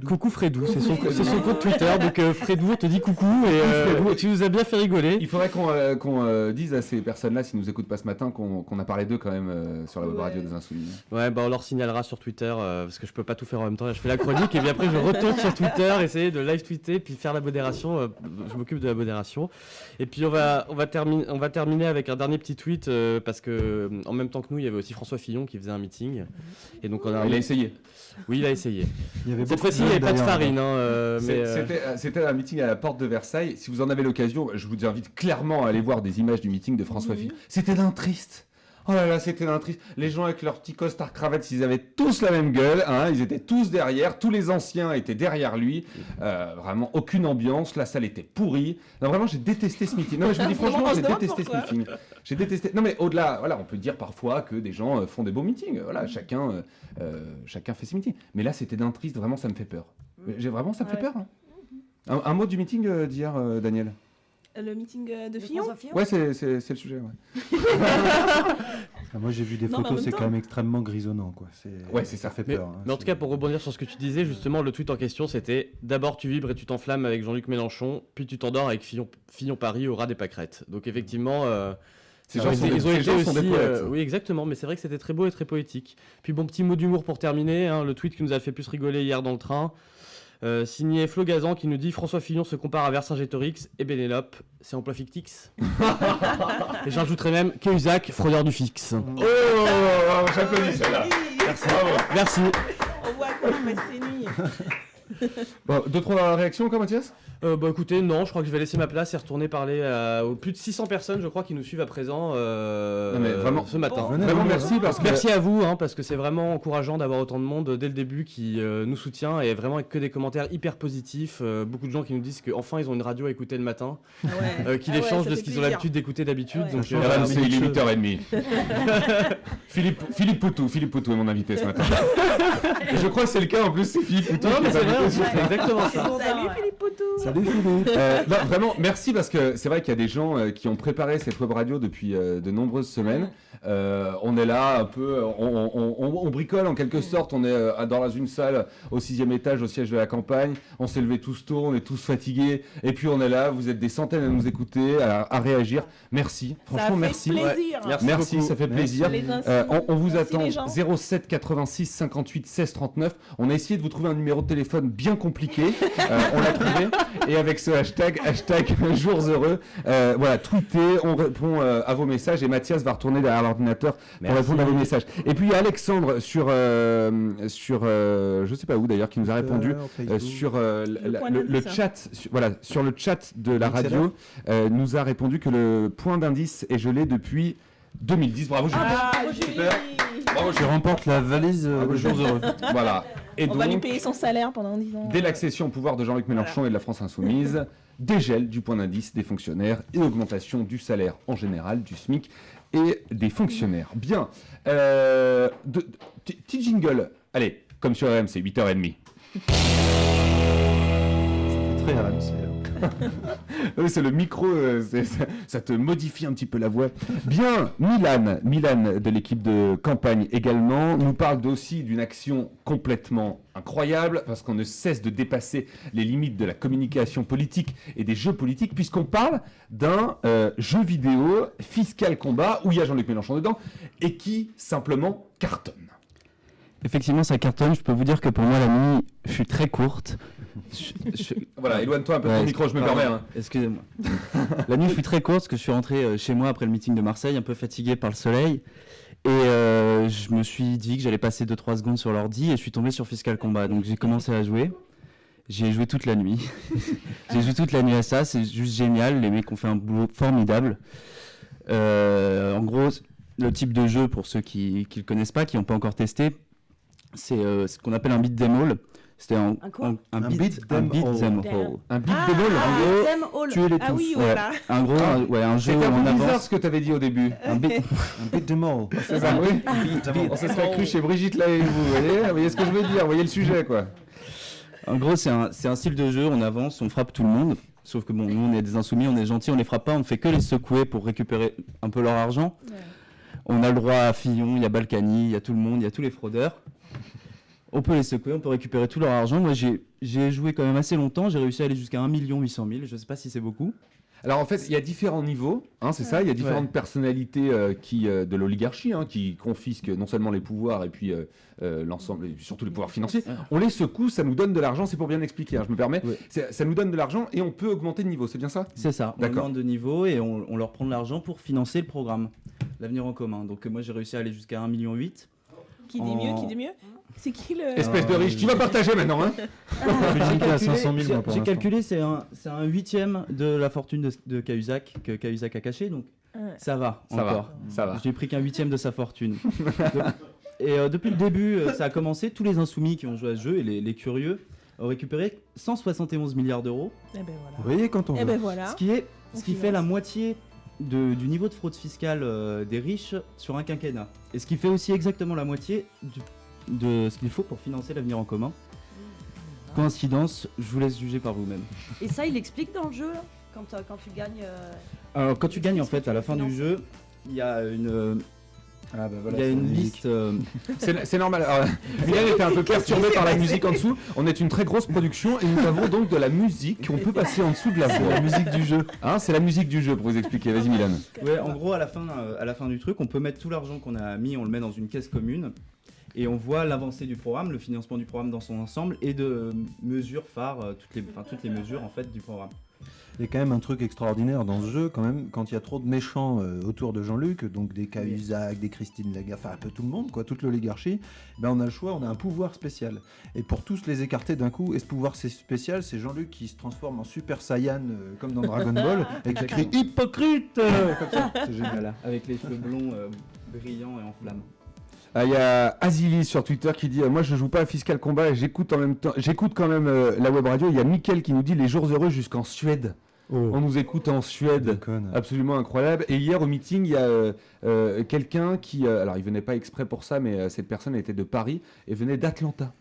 Coucou Fredou, c'est son compte Twitter, donc Fredou, on te dit coucou et tu nous as bien fait rigoler. Il faudrait qu'on dise à ces personnes-là, s'ils nous écoutent pas ce matin, qu'on a parlé d'eux quand même sur la web radio des Insoumis. Ouais, bah on leur signalera sur Twitter, parce que je peux pas tout faire en même temps, là, je fais la chronique et puis après je retourne sur Twitter, essayer de live tweeter puis faire la modération, je m'occupe de la modération. Et puis on va terminer avec un dernier petit tweet parce que en même temps que nous, il y avait aussi François Fillon qui faisait un meeting. Et donc il a essayé. Oui, il a essayé. Cette fois-ci, il n'y avait pas de farine. C'était un meeting à la porte de Versailles. Si vous en avez l'occasion, je vous invite clairement à aller voir des images du meeting de François Fillon. C'était d'un triste. Oh là là, c'était un triste. Les gens avec leurs petits costards cravates, ils avaient tous la même gueule, hein, ils étaient tous derrière, tous les anciens étaient derrière lui. Vraiment, aucune ambiance, la salle était pourrie. Non, vraiment, j'ai détesté ce meeting. Non, mais je vous dis franchement, j'ai détesté ce meeting. J'ai détesté. Non, mais au-delà, voilà, on peut dire parfois que des gens font des beaux meetings. Voilà, chacun fait ses meetings. Mais là, c'était d'un triste, vraiment, ça me fait peur. Vraiment, ça me fait peur. Hein. Un mot du meeting d'hier, Daniel? Le meeting de Fillon ? Ouais, c'est le sujet, ouais. Moi, j'ai vu des photos, c'est quand même extrêmement grisonnant, quoi. Ouais, c'est ça. Ça fait peur. Mais en tout cas, pour rebondir sur ce que tu disais, justement, le tweet en question, c'était d'abord tu vibres et tu t'enflammes avec Jean-Luc Mélenchon, puis tu t'endors avec Fillon Paris au ras des pâquerettes. Donc effectivement, ils ont été aussi, oui, exactement. Mais c'est vrai que c'était très beau et très poétique. Puis bon, petit mot d'humour pour terminer, hein, le tweet qui nous a fait plus rigoler hier dans le train. Signé Flo Gazan qui nous dit François Fillon se compare à Vercingétorix et Pénélope, c'est emploi fictix. Et j'ajouterais même Cahuzac, fraudeur du fixe. Oh, j'applaudis celle-là. Merci. Merci. On voit qu'on passe ses nuits. Bon, d'autres réactions encore, Mathias ? Écoutez, non, je crois que je vais laisser ma place et retourner parler aux plus de 600 personnes, je crois, qui nous suivent à présent vraiment, ce matin. Vraiment merci Merci à vous, parce que c'est vraiment encourageant d'avoir autant de monde dès le début qui nous soutient et vraiment avec que des commentaires hyper positifs. Beaucoup de gens qui nous disent qu'enfin ils ont une radio à écouter le matin, qui les change de ce qu'ils ont l'habitude d'écouter d'habitude. Donc c'est 8h30. Philippe Poutou est mon invité ce matin. Et je crois que c'est le cas en plus, c'est Philippe Poutou. Non, mais c'est vrai, c'est exactement ça. Salut Philippe Poutou. Salut Philippe. Vraiment, merci parce que c'est vrai qu'il y a des gens qui ont préparé cette web radio depuis de nombreuses semaines. On est là un peu, on bricole en quelque sorte. On est dans une salle au 6e étage au siège de la campagne. On s'est levés tous tôt, on est tous fatigués. Et puis on est là, vous êtes des centaines à nous écouter, à réagir. Merci, franchement merci. Plaisir. Merci, ça fait plaisir. On vous Merci attend les gens. 07 86 58 16 39. On a essayé de vous trouver un numéro de téléphone bien compliqué. On l'a trouvé. Et avec ce hashtag jours heureux, voilà, tweetez, on répond à vos messages et Mathias va retourner derrière l'ordinateur pour répondre à vos messages. Et puis il y a Alexandre sur je sais pas où d'ailleurs qui nous a répondu sur le chat, sur le chat de la radio, nous a répondu que le point d'indice est gelé depuis 2010. Bravo Julie. Super. Bravo, Tu remportes la valise jours heureux. Voilà. Et On va lui payer son salaire pendant 10 ans. Dès l'accession au pouvoir de Jean-Luc Mélenchon et de la France Insoumise, dégel du point d'indice des fonctionnaires et augmentation du salaire en général, du SMIC et des fonctionnaires. Bien. Petit jingle. Allez, comme sur RMC, 8h30. Très RMC. Oui, c'est le micro, ça te modifie un petit peu la voix. Bien, Milan de l'équipe de campagne également, nous parle aussi d'une action complètement incroyable, parce qu'on ne cesse de dépasser les limites de la communication politique et des jeux politiques, puisqu'on parle d'un jeu vidéo, Fiscal Combat, où il y a Jean-Luc Mélenchon dedans, et qui simplement cartonne. Effectivement, ça cartonne. Je peux vous dire que pour moi, la nuit fut très courte. Voilà, éloigne-toi un peu de ton micro, je me permets. Hein. Excusez-moi. La nuit fut très courte parce que je suis rentré chez moi après le meeting de Marseille, un peu fatigué par le soleil. Et je me suis dit que j'allais passer 2-3 secondes sur l'ordi et je suis tombé sur Fiscal Combat. Donc j'ai commencé à jouer. J'ai joué toute la nuit. J'ai joué toute la nuit à ça. C'est juste génial. Les mecs ont fait un boulot formidable. En gros, le type de jeu, pour ceux qui ne le connaissent pas, qui n'ont pas encore testé, c'est ce qu'on appelle un beat'em all. C'était un beat'em all. En gros, tuer les tous. Ah oui, voilà. En gros, un jeu où on avance. C'est bizarre avance. ce que tu avais dit au début. Un beat'em all. C'est ça, oui. On se serait cru chez Brigitte là et vous voyez ce que je veux dire, vous voyez le sujet quoi. En gros, c'est un style de jeu, on avance, on frappe tout le monde. Sauf que bon, nous on est des insoumis, on est gentils, on les frappe pas, on ne fait que les secouer pour récupérer un peu leur argent. Ouais. On a le droit à Fillon, il y a Balkany, il y a tout le monde, il y a tous les fraudeurs. On peut les secouer, on peut récupérer tout leur argent. Moi, j'ai joué quand même assez longtemps. J'ai réussi à aller jusqu'à 1 800 000. Je ne sais pas si c'est beaucoup. Alors en fait, il y a différents niveaux, hein, c'est ça. Il y a différentes personnalités de l'oligarchie qui confisquent non seulement les pouvoirs et puis l'ensemble, et surtout les pouvoirs financiers. On les secoue, ça nous donne de l'argent. C'est pour bien expliquer. Je me permets. Ouais. Ça nous donne de l'argent et on peut augmenter de niveau. C'est bien ça ? C'est ça. On augmente de niveau et on leur prend de l'argent pour financer le programme, l'avenir en commun. Donc moi, j'ai réussi à aller jusqu'à 1,8 million. Qui dit mieux ? C'est qui le... Espèce de riche, tu vas partager maintenant, hein. J'ai calculé, c'est un huitième de la fortune de Cahuzac, que Cahuzac a caché, donc ça va encore. Ça va. J'ai pris qu'un huitième de sa fortune. Et depuis le début, ça a commencé, tous les insoumis qui ont joué à ce jeu, et les curieux, ont récupéré 171 milliards d'euros. Et ben voilà. Vous voyez quand on veut. Ben voilà. Ce qui fait la moitié du niveau de fraude fiscale des riches sur un quinquennat. Et ce qui fait aussi exactement la moitié de ce qu'il faut pour financer l'avenir en commun. Coïncidence, je vous laisse juger par vous-même. Et ça, il explique dans le jeu, quand tu gagnes... Alors, quand tu gagnes, en fait, à la fin du jeu, il y a une... il y a une liste. C'est normal. Milan était un peu perturbé par la musique en dessous. On est une très grosse production et nous avons donc de la musique qu'on peut passer en dessous de la voix. La musique du jeu. Hein, c'est la musique du jeu pour vous expliquer. Vas-y Milan. Ouais, en gros, à la fin du truc, on peut mettre tout l'argent qu'on a mis, on le met dans une caisse commune et on voit l'avancée du programme, le financement du programme dans son ensemble et de mesures phares, toutes les mesures en fait du programme. Il y a quand même un truc extraordinaire dans ce jeu, quand même, quand il y a trop de méchants autour de Jean-Luc, donc des Cahuzac, des Christine Lagarde, enfin un peu tout le monde, quoi, toute l'oligarchie, ben on a le choix, on a un pouvoir spécial. Et pour tous les écarter d'un coup, et ce pouvoir spécial, c'est Jean-Luc qui se transforme en Super Saiyan, comme dans Dragon Ball, et qui crie « Hypocrite !» comme ça, c'est génial. Voilà, avec les cheveux blonds brillants et en flammes. Il y a Azilis sur Twitter qui dit moi je joue pas à Fiscal Combat et j'écoute quand même la web radio. Il y a Mickaël qui nous dit les jours heureux jusqu'en Suède. On nous écoute en Suède, absolument incroyable. Et hier au meeting, il y a quelqu'un qui, alors il venait pas exprès pour ça, mais cette personne était de Paris et venait d'Atlanta.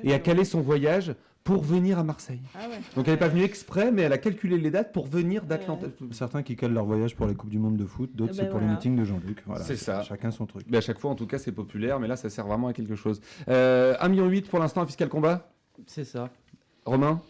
Et a calé son voyage pour venir à Marseille. Donc elle n'est pas venue exprès, mais elle a calculé les dates pour venir d'Atlanta. Certains qui calent leur voyage pour les Coupes du Monde de foot, d'autres c'est pour les meetings de Jean-Luc. Voilà, c'est ça. Chacun son truc. Mais à chaque fois, en tout cas, c'est populaire, mais là, ça sert vraiment à quelque chose. 1,8 million pour l'instant à Fiscal Combat. C'est ça. Romain?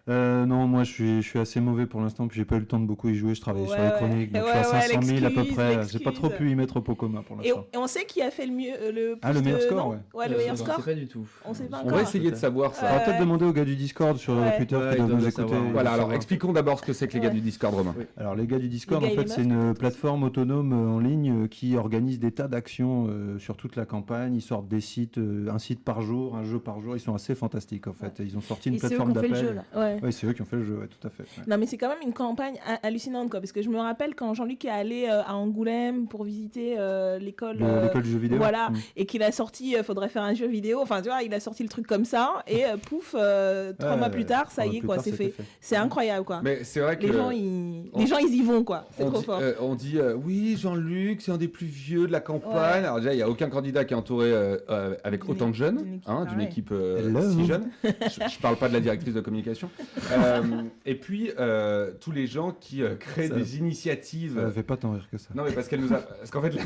Non, moi je suis assez mauvais pour l'instant, puis j'ai pas eu le temps de beaucoup y jouer, je travaillais sur les chroniques, donc je suis à 500 000 à peu près, j'ai pas trop pu y mettre au pot commun pour l'instant. Et on sait qui a fait le mieux, le meilleur score, le meilleur score. On sait pas du tout. On sait pas On va essayer de savoir ça. On va peut-être demander aux gars du Discord sur Twitter qui doivent nous écouter. Voilà, alors expliquons d'abord ce que c'est que les gars du Discord, Romain. Alors les gars du Discord, en fait, c'est une plateforme autonome en ligne qui organise des tas d'actions sur toute la campagne. Ils sortent des sites, un site par jour, un jeu par jour. Ils sont assez fantastiques en fait. Ils ont sorti une plateforme d'appel. Ouais, c'est eux qui ont fait le jeu. Ouais, tout à fait. Non, mais c'est quand même une campagne hallucinante, quoi, parce que je me rappelle quand Jean-Luc est allé à Angoulême pour visiter l'école du jeu vidéo. Voilà, et qu'il a sorti faudrait faire un jeu vidéo. Enfin, tu vois, il a sorti le truc comme ça, et pouf, 3 mois plus tard, ça y est, quoi, c'est fait. C'est incroyable, quoi. Mais c'est vrai que les gens, ils y vont, quoi. C'est trop fort. On dit oui, Jean-Luc, c'est un des plus vieux de la campagne. Alors déjà, il n'y a aucun candidat qui est entouré avec autant de jeunes, d'une équipe si jeune. Je parle pas de la directrice de communication. Et puis, tous les gens qui créent des initiatives. Ça ne fait pas tant rire que ça. Non, mais parce qu'elle nous a. Parce qu'en fait.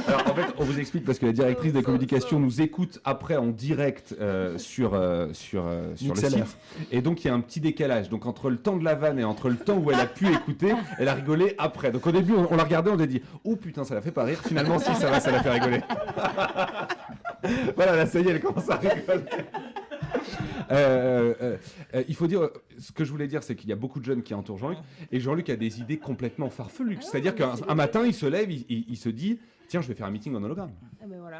Alors, en fait, on vous explique parce que la directrice de communication nous écoute après en direct sur le site. Et donc, il y a un petit décalage. Donc, entre le temps de la vanne et entre le temps où elle a pu écouter, elle a rigolé après. Donc, au début, on l'a regardé, on a dit oh putain, ça la fait pas rire. Finalement, si, ça va, ça la fait rigoler. Voilà, là, ça y est, elle commence à rigoler. Il faut dire, ce que je voulais dire, c'est qu'il y a beaucoup de jeunes qui entourent Jean-Luc, et Jean-Luc a des idées complètement farfelues. C'est-à-dire qu'un matin, il se lève, il se dit tiens, je vais faire un meeting en hologramme.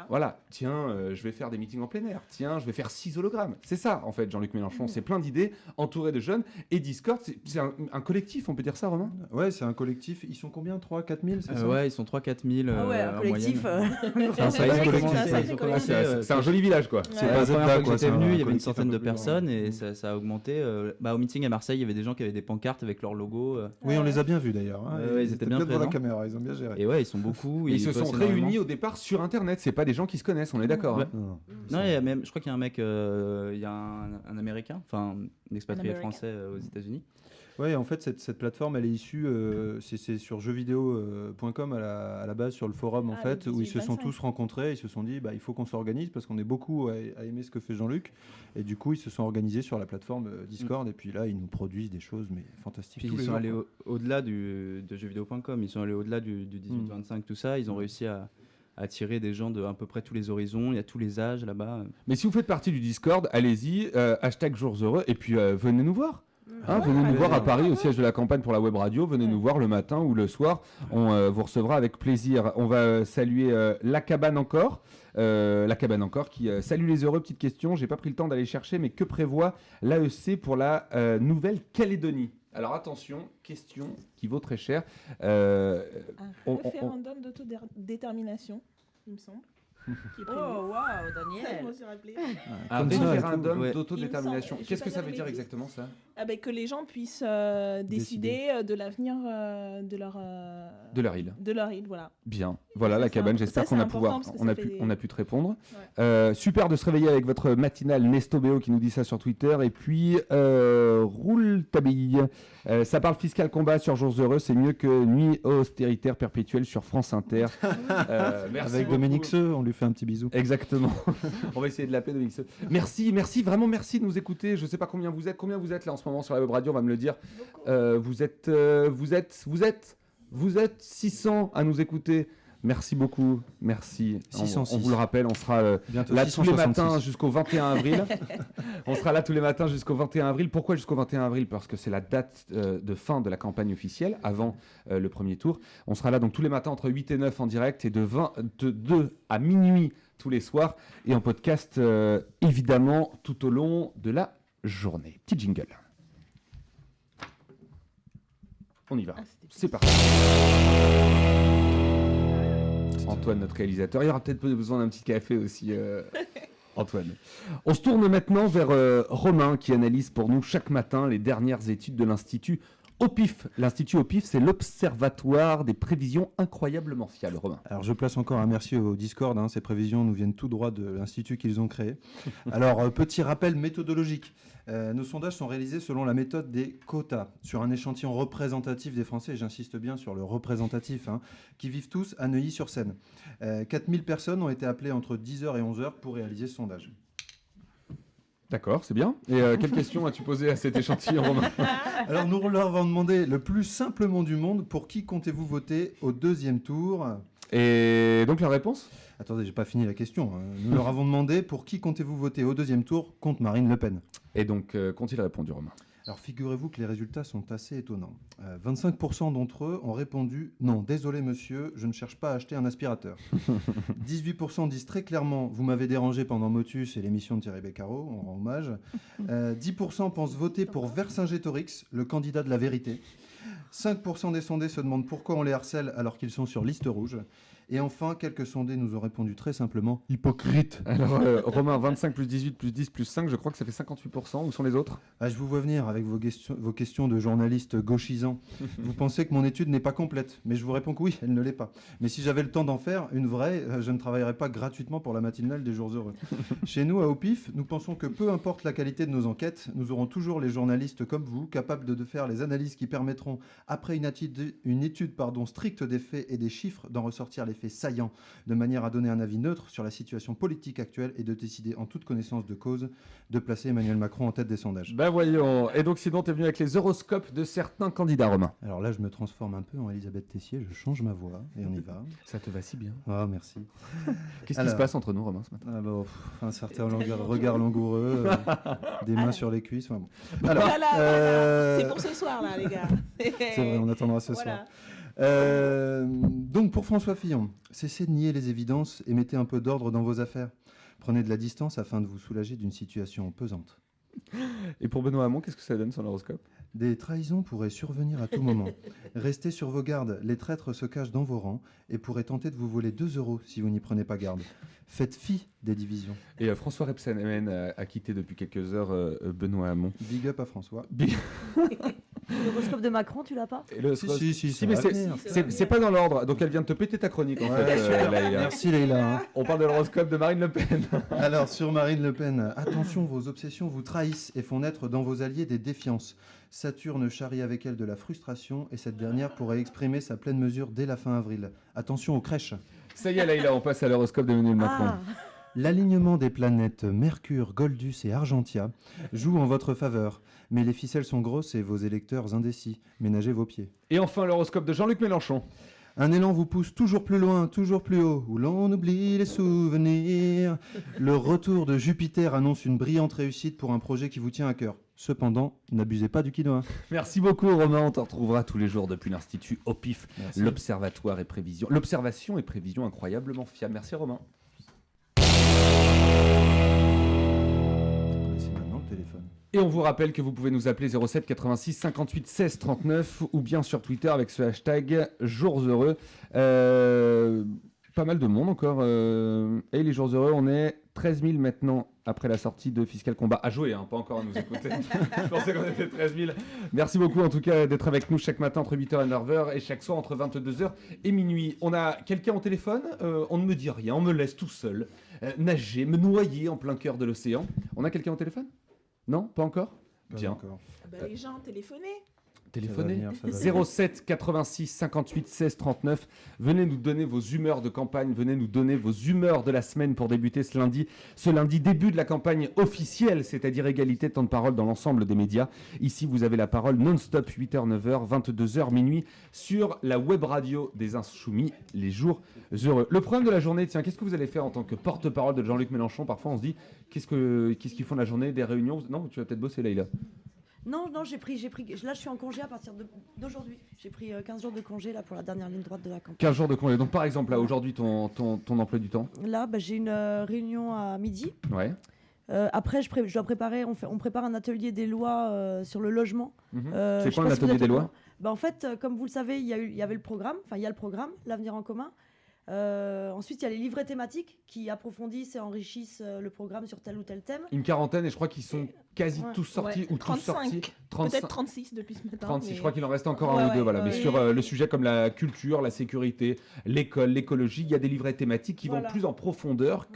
Voilà, tiens, je vais faire des meetings en plein air. Tiens, je vais faire 6 hologrammes. C'est ça, en fait, Jean-Luc Mélenchon. C'est plein d'idées, entouré de jeunes. Et Discord, c'est un collectif, on peut dire ça, Romain? Ouais, c'est un collectif. Ils sont combien? 3 4 000, c'est ça? Ouais, ils sont 3 4 000 un collectif. C'est un joli village, quoi. C'est pas la première fois que j'étais venu, il y avait une centaine de personnes et ça a augmenté. Au meeting à Marseille, il y avait des gens qui avaient des pancartes avec leur logo. Oui, on les a bien vus d'ailleurs. Ils étaient bien présents. Devant la caméra, ils ont bien géré. Et ouais, ils sont beaucoup. Ils se sont réunis au départ sur Internet. C'est pas des gens qui se connaissent, on est d'accord. Ouais. Non, il y a même, je crois qu'il y a un mec, il y a un Américain, enfin un expatrié français aux États-Unis. Ouais, en fait, cette plateforme, elle est issue, c'est sur jeuxvideo.com à la base, sur le forum, en fait, où ils se sont tous rencontrés, ils se sont dit, il faut qu'on s'organise, parce qu'on est beaucoup à aimer ce que fait Jean-Luc, et du coup, ils se sont organisés sur la plateforme Discord, et puis là, ils nous produisent des choses, mais fantastiques. Puis ils sont allés au-delà de jeuxvideo.com, ils sont allés au-delà du 18-25, tout ça, ils ont réussi à attirer des gens de à peu près tous les horizons, il y a tous les âges là-bas. Mais si vous faites partie du Discord, allez-y, hashtag jours heureux, et puis venez nous voir. Venez nous voir à Paris au siège de la campagne pour la web radio, venez nous voir le matin ou le soir, on vous recevra avec plaisir. On va saluer La Cabane encore qui salue les heureux. Petite question, j'ai pas pris le temps d'aller chercher, mais que prévoit l'AEC pour la Nouvelle-Calédonie? Alors attention, question qui vaut très cher. Référendum d'autodétermination, il me semble. Oh waouh, Daniel. Je m'en suis rappelé. Un référendum d'autodétermination. Qu'est-ce que ça veut dire exactement ça? Que les gens puissent décider de l'avenir de leur île. De leur île, voilà. Bien. Voilà la cabane. J'espère qu'on a pu te répondre. Ouais. Super de se réveiller avec votre matinale Nestobéo qui nous dit ça sur Twitter. Et puis roule ta bille. Ça parle fiscal combat sur Jours Heureux. C'est mieux que Nuit austéritaire perpétuelle sur France Inter. Merci avec Dominique Seux, on lui fait un petit bisou. Exactement. On va essayer de l'appeler Dominique Seux. Merci, vraiment merci de nous écouter. Je sais pas combien vous êtes là en ce moment sur la web radio, on va me le dire. Vous êtes 600 à nous écouter. Merci beaucoup, merci. On 606. vous le rappelle, on sera Bientôt là tous les 666. matins jusqu'au 21 avril. On sera là tous les matins jusqu'au 21 avril. Pourquoi jusqu'au 21 avril? Parce que c'est la date de fin de la campagne officielle, avant le premier tour. On sera là donc tous les matins entre 8 et 9 en direct et de 2 à minuit tous les soirs et en podcast évidemment tout au long de la journée. Petit jingle. On y va. C'est parti. Antoine, notre réalisateur. Il y aura peut-être besoin d'un petit café aussi, Antoine. On se tourne maintenant vers Romain qui analyse pour nous chaque matin les dernières études de l'Institut OPIF. L'Institut OPIF, c'est l'Observatoire des prévisions incroyablement fiables. Romain. Alors je place encore un merci au Discord, ces prévisions nous viennent tout droit de l'institut qu'ils ont créé. Alors petit rappel méthodologique, nos sondages sont réalisés selon la méthode des quotas, sur un échantillon représentatif des Français, et j'insiste bien sur le représentatif, qui vivent tous à Neuilly-sur-Seine. 4000 personnes ont été appelées entre 10h et 11h pour réaliser ce sondage. D'accord, c'est bien. Et quelle question as-tu posée à cet échantillon, Romain? Alors nous leur avons demandé le plus simplement du monde, pour qui comptez-vous voter au deuxième tour? Et donc la réponse? Attendez, j'ai pas fini la question. Nous leur avons demandé pour qui comptez-vous voter au deuxième tour contre Marine Le Pen. Et donc qu'ont-ils répondu, Romain? Alors figurez-vous que les résultats sont assez étonnants. 25% d'entre eux ont répondu « Non, désolé monsieur, je ne cherche pas à acheter un aspirateur ». 18% disent très clairement « Vous m'avez dérangé pendant Motus et l'émission de Thierry Beccaro », on rend hommage. 10% pensent voter pour Vercingétorix, le candidat de la vérité. 5% des sondés se demandent pourquoi on les harcèle alors qu'ils sont sur liste rouge. Et enfin, quelques sondés nous ont répondu très simplement « Hypocrite ». Alors, Romain, 25 plus 18 plus 10 plus 5, je crois que ça fait 58%. Où sont les autres? Je vous vois venir avec vos questions de journaliste gauchisant. Vous pensez que mon étude n'est pas complète, mais je vous réponds que oui, elle ne l'est pas. Mais si j'avais le temps d'en faire une vraie, je ne travaillerais pas gratuitement pour la matinale des jours heureux. Chez nous, à OPIF, nous pensons que peu importe la qualité de nos enquêtes, nous aurons toujours les journalistes comme vous, capables de faire les analyses qui permettront, après une étude stricte des faits et des chiffres, d'en ressortir les faits saillants, de manière à donner un avis neutre sur la situation politique actuelle et de décider en toute connaissance de cause de placer Emmanuel Macron en tête des sondages. Ben voyons. Et donc sinon, tu es venu avec les horoscopes de certains candidats, Romain. Alors là, je me transforme un peu en Elisabeth Tessier, je change ma voix et on y va. Ça te va si bien. Ah, merci. Qu'est-ce qui se passe entre nous, Romain, ce matin? Un certain regard langoureux, des mains sur les cuisses. Enfin, bon. Alors, c'est pour ce soir, là, les gars. C'est vrai, on attendra ce soir. Donc pour François Fillon, cessez de nier les évidences et mettez un peu d'ordre dans vos affaires. Prenez de la distance afin de vous soulager d'une situation pesante. Et pour Benoît Hamon, qu'est-ce que ça donne son horoscope? Des trahisons pourraient survenir à tout moment. Restez sur vos gardes, les traîtres se cachent dans vos rangs et pourraient tenter de vous voler 2 € si vous n'y prenez pas garde. Faites fi des divisions. Et François Rebsamen a quitté depuis quelques heures Benoît Hamon. Big up à François. L'horoscope de Macron, tu l'as pas? Si, mais c'est pas dans l'ordre. Donc elle vient de te péter ta chronique en fait. Leïla. Merci Leïla. On parle de l'horoscope de Marine Le Pen. Alors sur Marine Le Pen, attention, vos obsessions vous trahissent et font naître dans vos alliés des défiances. Saturne charrie avec elle de la frustration et cette dernière pourrait exprimer sa pleine mesure dès la fin avril. Attention aux crèches. Ça y est Leïla, on passe à l'horoscope d'Emmanuel Macron. L'alignement des planètes Mercure, Goldus et Argentia joue en votre faveur. Mais les ficelles sont grosses et vos électeurs indécis. Ménagez vos pieds. Et enfin l'horoscope de Jean-Luc Mélenchon. Un élan vous pousse toujours plus loin, toujours plus haut, où l'on oublie les souvenirs. Le retour de Jupiter annonce une brillante réussite pour un projet qui vous tient à cœur. Cependant, n'abusez pas du quinoa. Merci beaucoup Romain, on te retrouvera tous les jours depuis l'Institut OPIF, Merci. l'Observatoire et Prévision. L'observation et prévision incroyablement fiable. Merci Romain. Et on vous rappelle que vous pouvez nous appeler 07 86 58 16 39 ou bien sur Twitter avec ce hashtag Jours Heureux. Pas mal de monde encore. Et les Jours Heureux, on est 13 000 maintenant après la sortie de Fiscal Combat. À jouer, pas encore à nous écouter. Je pensais qu'on était 13 000. Merci beaucoup en tout cas d'être avec nous chaque matin entre 8h et 9h et chaque soir entre 22h et minuit. On a quelqu'un au téléphone, on ne me dit rien, on me laisse tout seul nager, me noyer en plein cœur de l'océan. On a quelqu'un au téléphone ? Non, pas encore ? Pas Bien. encore. Les gens téléphonaient. téléphoner. Ça va venir. 07 86 58 16 39. Venez nous donner vos humeurs de campagne, venez nous donner vos humeurs de la semaine pour débuter ce lundi. Ce lundi, début de la campagne officielle, c'est-à-dire égalité de temps de parole dans l'ensemble des médias. Ici, vous avez la parole non-stop, 8h, 9h, 22h, minuit, sur la web radio des Insoumis, les jours heureux. Le programme de la journée, tiens, qu'est-ce que vous allez faire en tant que porte-parole de Jean-Luc Mélenchon? Parfois, on se dit, qu'est-ce qu'ils font la journée, des réunions? Non, tu vas peut-être bosser, Leïla. Non, j'ai pris. Là, je suis en congé à partir d'aujourd'hui. J'ai pris 15 jours de congé là pour la dernière ligne droite de la campagne. 15 jours de congé. Donc, par exemple, là, aujourd'hui, ton emploi du temps? Là, j'ai une réunion à midi. Ouais. Après, je dois préparer. On prépare un atelier des lois sur le logement. C'est quoi un atelier des lois? En fait, comme vous le savez, il y avait le programme. Enfin, il y a le programme, l'avenir en commun. Ensuite, il y a les livrets thématiques qui approfondissent et enrichissent le programme sur tel ou tel thème. Une quarantaine, et je crois qu'ils sont quasi tous sortis ou tous sortis. Peut-être 36 depuis ce matin. 36, je crois qu'il en reste encore un ou deux. Voilà. Mais sur le sujet comme la culture, la sécurité, l'école, l'écologie, il y a des livrets thématiques qui vont plus en profondeur,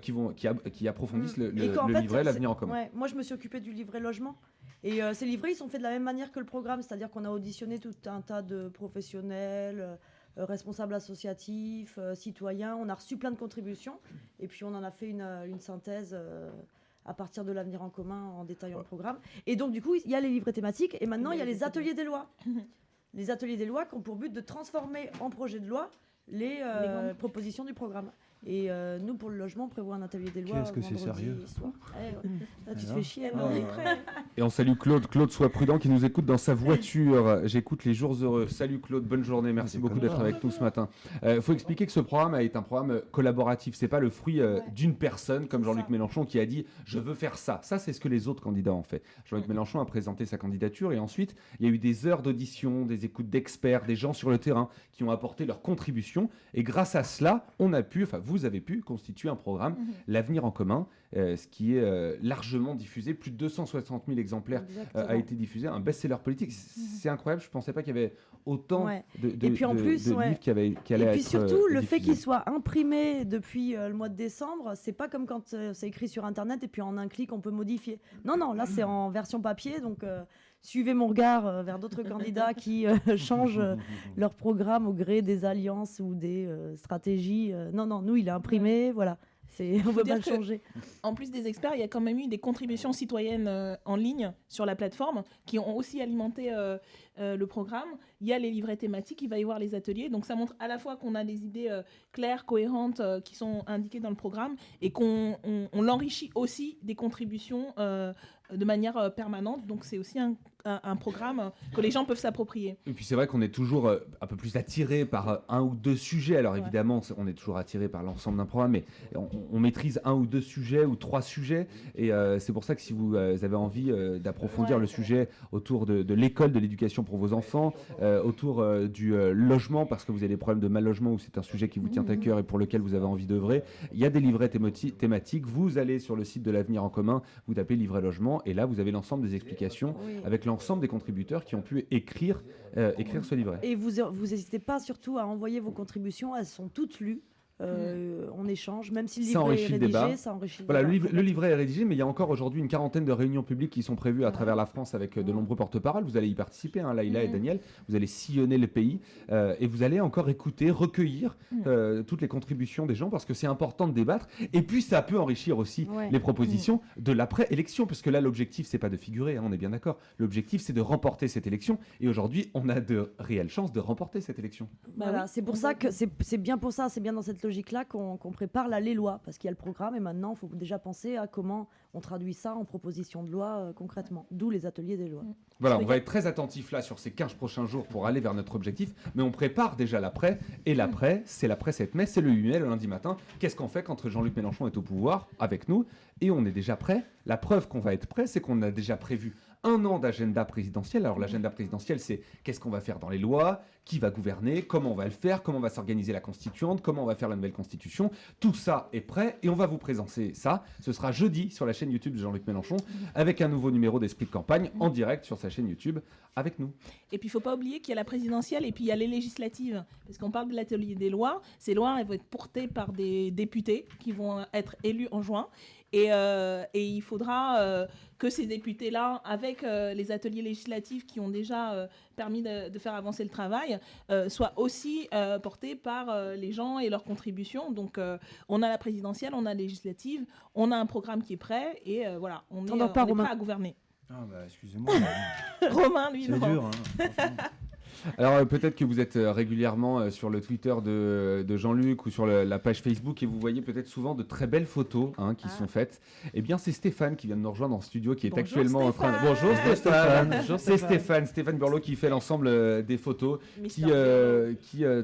qui approfondissent le livret, l'avenir en commun. Moi, je me suis occupée du livret logement. Et ces livrets, ils sont faits de la même manière que le programme, c'est-à-dire qu'on a auditionné tout un tas de professionnels, responsables associatifs, citoyens. On a reçu plein de contributions et puis on en a fait une synthèse à partir de l'avenir en commun en détaillant le programme. Et donc, du coup, il y a les livrets thématiques et maintenant, il y a les ateliers des lois. Les ateliers des lois qui ont pour but de transformer en projet de loi les propositions du programme. Et nous, pour le logement, on prévoit un atelier des lois. Qu'est-ce que c'est sérieux? Là, tu te fais chier. Et on salue Claude. Claude, sois prudent, qui nous écoute dans sa voiture. J'écoute les jours heureux. Salut Claude, bonne journée. Merci beaucoup d'être avec nous ce matin. Il faut expliquer que ce programme est un programme collaboratif. C'est pas le fruit d'une personne comme Jean-Luc Mélenchon qui a dit « je veux faire ça ». Ça, c'est ce que les autres candidats ont fait. Jean-Luc Mélenchon a présenté sa candidature et ensuite, il y a eu des heures d'audition, des écoutes d'experts, des gens sur le terrain qui ont apporté leur contribution. Et grâce à cela, vous avez pu constituer un programme, l'avenir en commun, ce qui est largement diffusé. Plus de 260 000 exemplaires a été diffusé, un best-seller politique. C'est incroyable, je ne pensais pas qu'il y avait autant de livres qui allaient être Et puis surtout, le fait diffusés. qu'il soit imprimé depuis le mois de décembre, c'est pas comme quand c'est écrit sur Internet et puis en un clic, on peut modifier. Non, là, c'est en version papier, donc... suivez mon regard vers d'autres candidats qui changent leur programme au gré des alliances ou des stratégies. Non, nous, il est imprimé, voilà. On ne veut pas le changer. En plus des experts, il y a quand même eu des contributions citoyennes en ligne sur la plateforme qui ont aussi alimenté le programme. Il y a les livrets thématiques, il va y avoir les ateliers. Donc ça montre à la fois qu'on a des idées claires, cohérentes, qui sont indiquées dans le programme et qu'on l'enrichit aussi des contributions de manière permanente. Donc c'est aussi un programme que les gens peuvent s'approprier. Et puis c'est vrai qu'on est toujours un peu plus attiré par un ou deux sujets. Alors évidemment, on est toujours attiré par l'ensemble d'un programme, mais on maîtrise un ou deux sujets ou trois sujets. Et c'est pour ça que si vous avez envie d'approfondir le sujet autour de l'école, de l'éducation pour vos enfants, autour du logement, parce que vous avez des problèmes de mal logement ou c'est un sujet qui vous tient à cœur et pour lequel vous avez envie d'œuvrer, il y a des livrets thématiques. Vous allez sur le site de l'avenir en commun, vous tapez livret logement et là vous avez l'ensemble des explications avec l'ensemble des contributeurs qui ont pu écrire ce livret. Et vous n'hésitez pas surtout à envoyer vos contributions, elles sont toutes lues. On échange, même si le livret est rédigé, ça enrichit le débat. Le livret est rédigé, mais il y a encore aujourd'hui une quarantaine de réunions publiques qui sont prévues à travers la France avec de nombreux porte-paroles. Vous allez y participer, Laïla et Daniel. Vous allez sillonner le pays et vous allez encore écouter, recueillir toutes les contributions des gens parce que c'est important de débattre. Et puis ça peut enrichir aussi les propositions de l'après-élection, parce que là l'objectif c'est pas de figurer, on est bien d'accord. L'objectif c'est de remporter cette élection et aujourd'hui on a de réelles chances de remporter cette élection. Voilà, c'est pour ça que c'est bien pour ça, c'est bien dans cette logique-là qu'on prépare les lois, parce qu'il y a le programme et maintenant il faut déjà penser à comment on traduit ça en proposition de loi concrètement, d'où les ateliers des lois. Voilà, on va être très attentif là sur ces 15 prochains jours pour aller vers notre objectif, mais on prépare déjà l'après, et l'après, c'est l'après 7 mai, c'est le 8 mai, le lundi matin. Qu'est-ce qu'on fait quand Jean-Luc Mélenchon est au pouvoir avec nous et on est déjà prêt? La preuve qu'on va être prêt, c'est qu'on a déjà prévu un an d'agenda présidentiel. Alors l'agenda présidentiel, c'est qu'est-ce qu'on va faire dans les lois, qui va gouverner, comment on va le faire, comment va s'organiser la constituante, comment on va faire la nouvelle constitution. Tout ça est prêt et on va vous présenter ça. Ce sera jeudi sur la chaîne YouTube de Jean-Luc Mélenchon avec un nouveau numéro d'Esprit de campagne en direct sur sa chaîne YouTube avec nous. Et puis il ne faut pas oublier qu'il y a la présidentielle et puis il y a les législatives. Parce qu'on parle de l'atelier des lois. Ces lois, elles vont être portées par des députés qui vont être élus en juin. Et il faudra que ces députés-là, avec les ateliers législatifs qui ont déjà permis de faire avancer le travail, soient aussi portés par les gens et leurs contributions. Donc on a la présidentielle, on a la législative, on a un programme qui est prêt et voilà, on est prêt à gouverner. Ah bah excusez-moi. Romain, lui, c'est non. dur. Hein, alors peut-être que vous êtes régulièrement sur le Twitter de Jean-Luc ou sur la page Facebook et vous voyez peut-être souvent de très belles photos qui sont faites. Eh bien c'est Stéphane qui vient de nous rejoindre en studio qui est actuellement en train de... Bonjour Stéphane. C'est Stéphane Burlot qui fait l'ensemble des photos, qui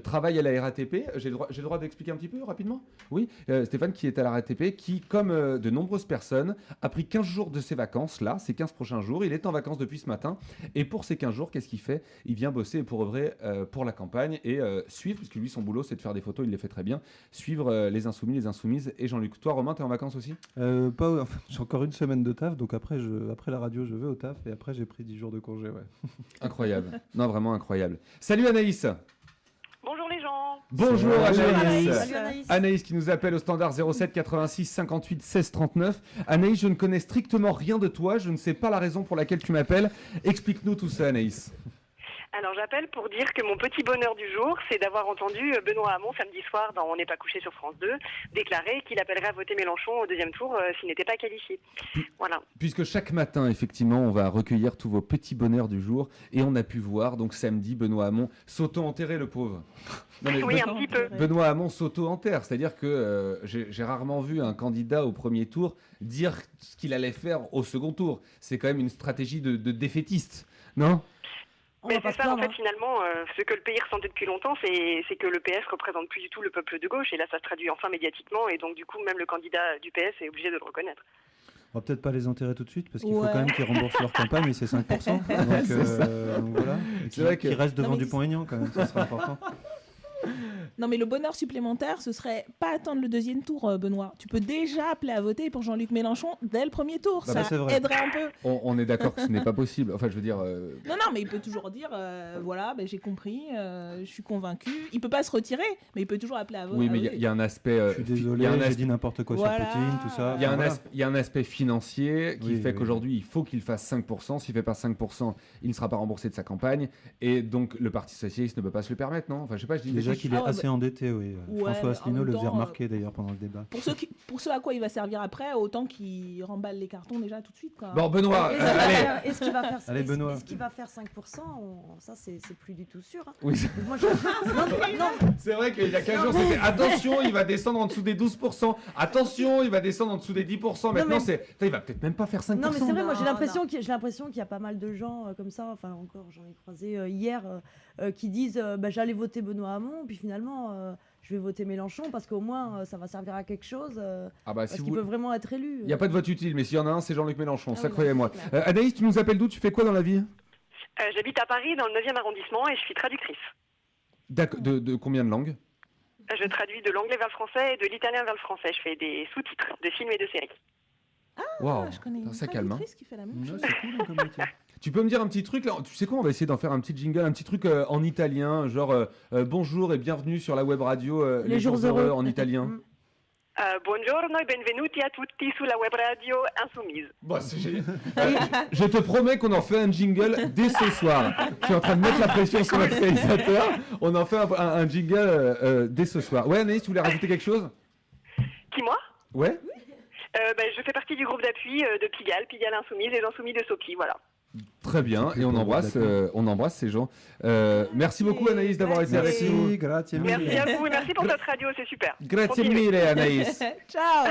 travaille à la RATP. J'ai le droit d'expliquer un petit peu rapidement ? Oui, Stéphane qui est à la RATP, qui comme de nombreuses personnes a pris 15 jours de ses vacances, là, ces 15 prochains jours. Il est en vacances depuis ce matin et pour ces 15 jours, qu'est-ce qu'il fait ? Il vient bosser pour œuvrer pour la campagne et suivre, parce que lui son boulot c'est de faire des photos, il les fait très bien, suivre les insoumis, les insoumises et Jean-Luc. Toi Romain, t'es en vacances aussi ? Pas, enfin, j'ai encore une semaine de taf, donc après la radio je vais au taf et après j'ai pris 10 jours de congé. Ouais. Incroyable, non vraiment incroyable. Salut Anaïs. Bonjour les gens. Bonjour Anaïs. Salut Anaïs. Anaïs qui nous appelle au standard 07 86 58 16 39. Anaïs, je ne connais strictement rien de toi, je ne sais pas la raison pour laquelle tu m'appelles. Explique-nous tout ça Anaïs. Alors j'appelle pour dire que mon petit bonheur du jour, c'est d'avoir entendu Benoît Hamon samedi soir dans On n'est pas couché sur France 2 déclarer qu'il appellerait à voter Mélenchon au deuxième tour s'il n'était pas qualifié. Voilà. Puisque chaque matin, effectivement, on va recueillir tous vos petits bonheurs du jour et on a pu voir donc samedi Benoît Hamon s'auto-enterrer le pauvre. Non, mais oui, un petit peu. Benoît Hamon s'auto-enterre, c'est-à-dire que j'ai rarement vu un candidat au premier tour dire ce qu'il allait faire au second tour. C'est quand même une stratégie de défaitiste, non ? Mais c'est ça, en fait, finalement, ce que le pays ressentait depuis longtemps, c'est que le PS représente plus du tout le peuple de gauche, et là, ça se traduit enfin médiatiquement, et donc, du coup, même le candidat du PS est obligé de le reconnaître. On va peut-être pas les enterrer tout de suite, parce qu'il faut quand même qu'ils remboursent leur campagne, et c'est 5%. Donc voilà. C'est vrai qu'ils restent devant Dupont-Aignan, quand même, ça sera important. Non, mais le bonheur supplémentaire, ce serait pas attendre le deuxième tour, Benoît. Tu peux déjà appeler à voter pour Jean-Luc Mélenchon dès le premier tour. Ça aiderait un peu. On est d'accord que ce n'est pas possible. Enfin, je veux dire. Non, mais il peut toujours dire voilà, j'ai compris, je suis convaincu. Il peut pas se retirer, mais il peut toujours appeler à voter. Oui, mais il y a un aspect. Je suis désolé, j'ai dit n'importe quoi sur Poutine, tout ça. Il y a un aspect financier qui fait qu'aujourd'hui, il faut qu'il fasse 5%. S'il fait pas 5%, il ne sera pas remboursé de sa campagne. Et donc, le Parti Socialiste ne peut pas se le permettre, non ? Enfin, je sais pas, je dis déjà qu'il est assez endetté, oui. François Asselineau le faisait remarquer d'ailleurs pendant le débat. Pour ce à quoi il va servir après, autant qu'il remballe les cartons déjà tout de suite. Quoi. Bon, Benoît, allez. Est-ce qu'il va faire, Benoît. Est-ce qu'il va faire 5% Ça, c'est plus du tout sûr. Hein. Oui. Moi, c'est vrai qu'il y a 15 jours, c'était attention, il va descendre en dessous des 12%. Attention, il va descendre en dessous des 10%. Maintenant, il va peut-être même pas faire 5%. Non, mais c'est vrai, moi j'ai l'impression qu'il y a pas mal de gens comme ça. Enfin, encore, j'en ai croisé hier qui disent j'allais voter Benoît Hamon, puis finalement. Je vais voter Mélenchon parce qu'au moins ça va servir à quelque chose. Parce qu'il peut vraiment être élu. Il n'y a pas de vote utile, mais s'il y en a un, c'est Jean-Luc Mélenchon, ça croyez-moi. Anaïs, tu nous appelles d'où ? Tu fais quoi dans la vie ? J'habite à Paris, dans le 9e arrondissement, et je suis traductrice. D'accord. De combien de langues ? Je traduis de l'anglais vers le français et de l'italien vers le français. Je fais des sous-titres de films et de séries. Wow, je connais une ça calme. qui fait la même chose. C'est cool comme métier. Tu peux me dire un petit truc là ? Tu sais quoi ? On va essayer d'en faire un petit jingle, un petit truc en italien, genre bonjour et bienvenue sur la web radio Les Jours Heureux en italien. Buongiorno e benvenuti a tutti sulla web radio Insoumise. Bon, c'est génial. Je te promets qu'on en fait un jingle dès ce soir. Je suis en train de mettre la pression sur notre réalisateur. On en fait un jingle dès ce soir. Ouais, Anaïs, tu voulais rajouter quelque chose ? Qui, moi ? Ouais. Je fais partie du groupe d'appui de Pigalle Insoumise, les Insoumis de Sopi, voilà. Très bien, et on embrasse ces gens. Merci beaucoup Anaïs d'avoir été avec nous. Grazie mille. Merci à vous et merci pour votre radio, c'est super. Grazie mille Anaïs. Ciao.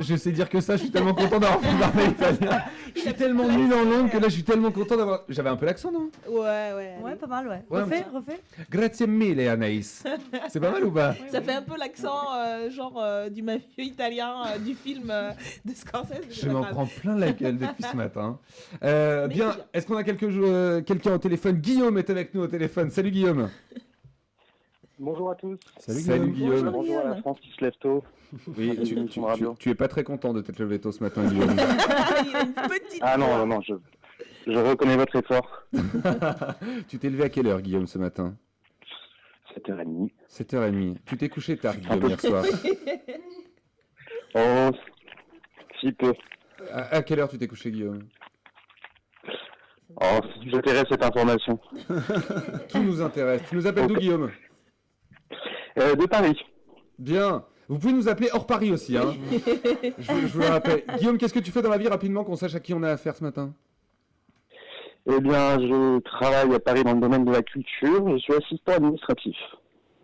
Je sais dire que ça, je suis tellement content d'avoir parlé italien. Je suis tellement nul en langue que là je suis tellement content d'avoir... J'avais un peu l'accent, non ? Ouais, pas mal, ouais. Refais. Grazie mille Anaïs. C'est pas mal ou pas ? Ça fait un peu l'accent du mafieux italien du film de Scorsese. Je m'en prends plein la gueule depuis ce matin. Bien, est-ce qu'on a quelqu'un au téléphone ? Guillaume est avec nous au téléphone. Salut Guillaume. Bonjour à tous. Salut Guillaume. Bonjour à la France qui se lève tôt. Oui, tu es pas très content de t'être levé tôt ce matin, Guillaume. Ah non, je reconnais votre effort. Tu t'es levé à quelle heure, Guillaume, ce matin ? 7h30. 7h30. Tu t'es couché tard, Guillaume, hier soir. Oh, petit peu. À quelle heure tu t'es couché, Guillaume? Oh, j'intéresse cette information. Tout nous intéresse. Tu nous appelles d'où, Guillaume? De Paris. Bien. Vous pouvez nous appeler hors Paris aussi, hein. je vous le rappelle. Guillaume, qu'est-ce que tu fais dans la vie rapidement, qu'on sache à qui on a affaire ce matin? Eh bien, je travaille à Paris dans le domaine de la culture. Je suis assistant administratif.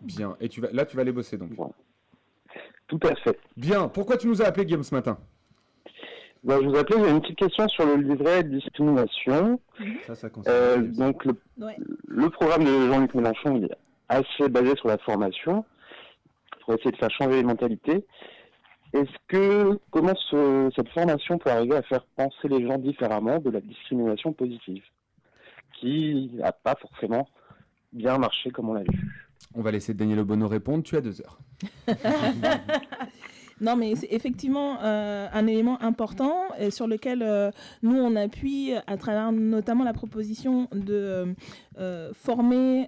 Bien. Et tu vas aller bosser donc. Voilà. Tout à fait. Bien. Pourquoi tu nous as appelé, Guillaume, ce matin? Ben, je vous appelais, j'ai une petite question sur le livret de discrimination. Ça concerne. Donc, le programme de Jean-Luc Mélenchon, il est assez basé sur la formation, pour essayer de faire changer les mentalités. Comment cette formation peut arriver à faire penser les gens différemment de la discrimination positive, qui n'a pas forcément bien marché comme on l'a vu? On va laisser Daniel Obono répondre. Tu as 2 heures. Non, mais c'est effectivement un élément important sur lequel nous, on appuie à travers notamment la proposition de former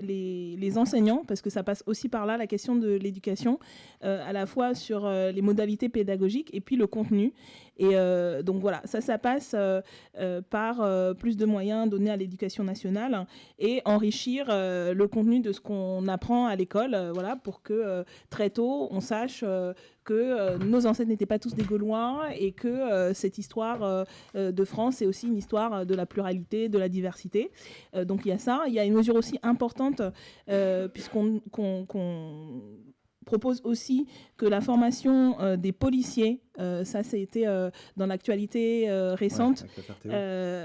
les enseignants, parce que ça passe aussi par là, la question de l'éducation, à la fois sur les modalités pédagogiques et puis le contenu. Et donc voilà, ça passe par plus de moyens donnés à l'éducation nationale et enrichir le contenu de ce qu'on apprend à l'école, voilà, pour que très tôt, on sache que nos ancêtres n'étaient pas tous des Gaulois et que cette histoire de France, c'est aussi une histoire de la pluralité, de la diversité. Donc il y a ça. Il y a une mesure aussi importante puisqu'on propose aussi que la formation des policiers, ça été dans l'actualité récente,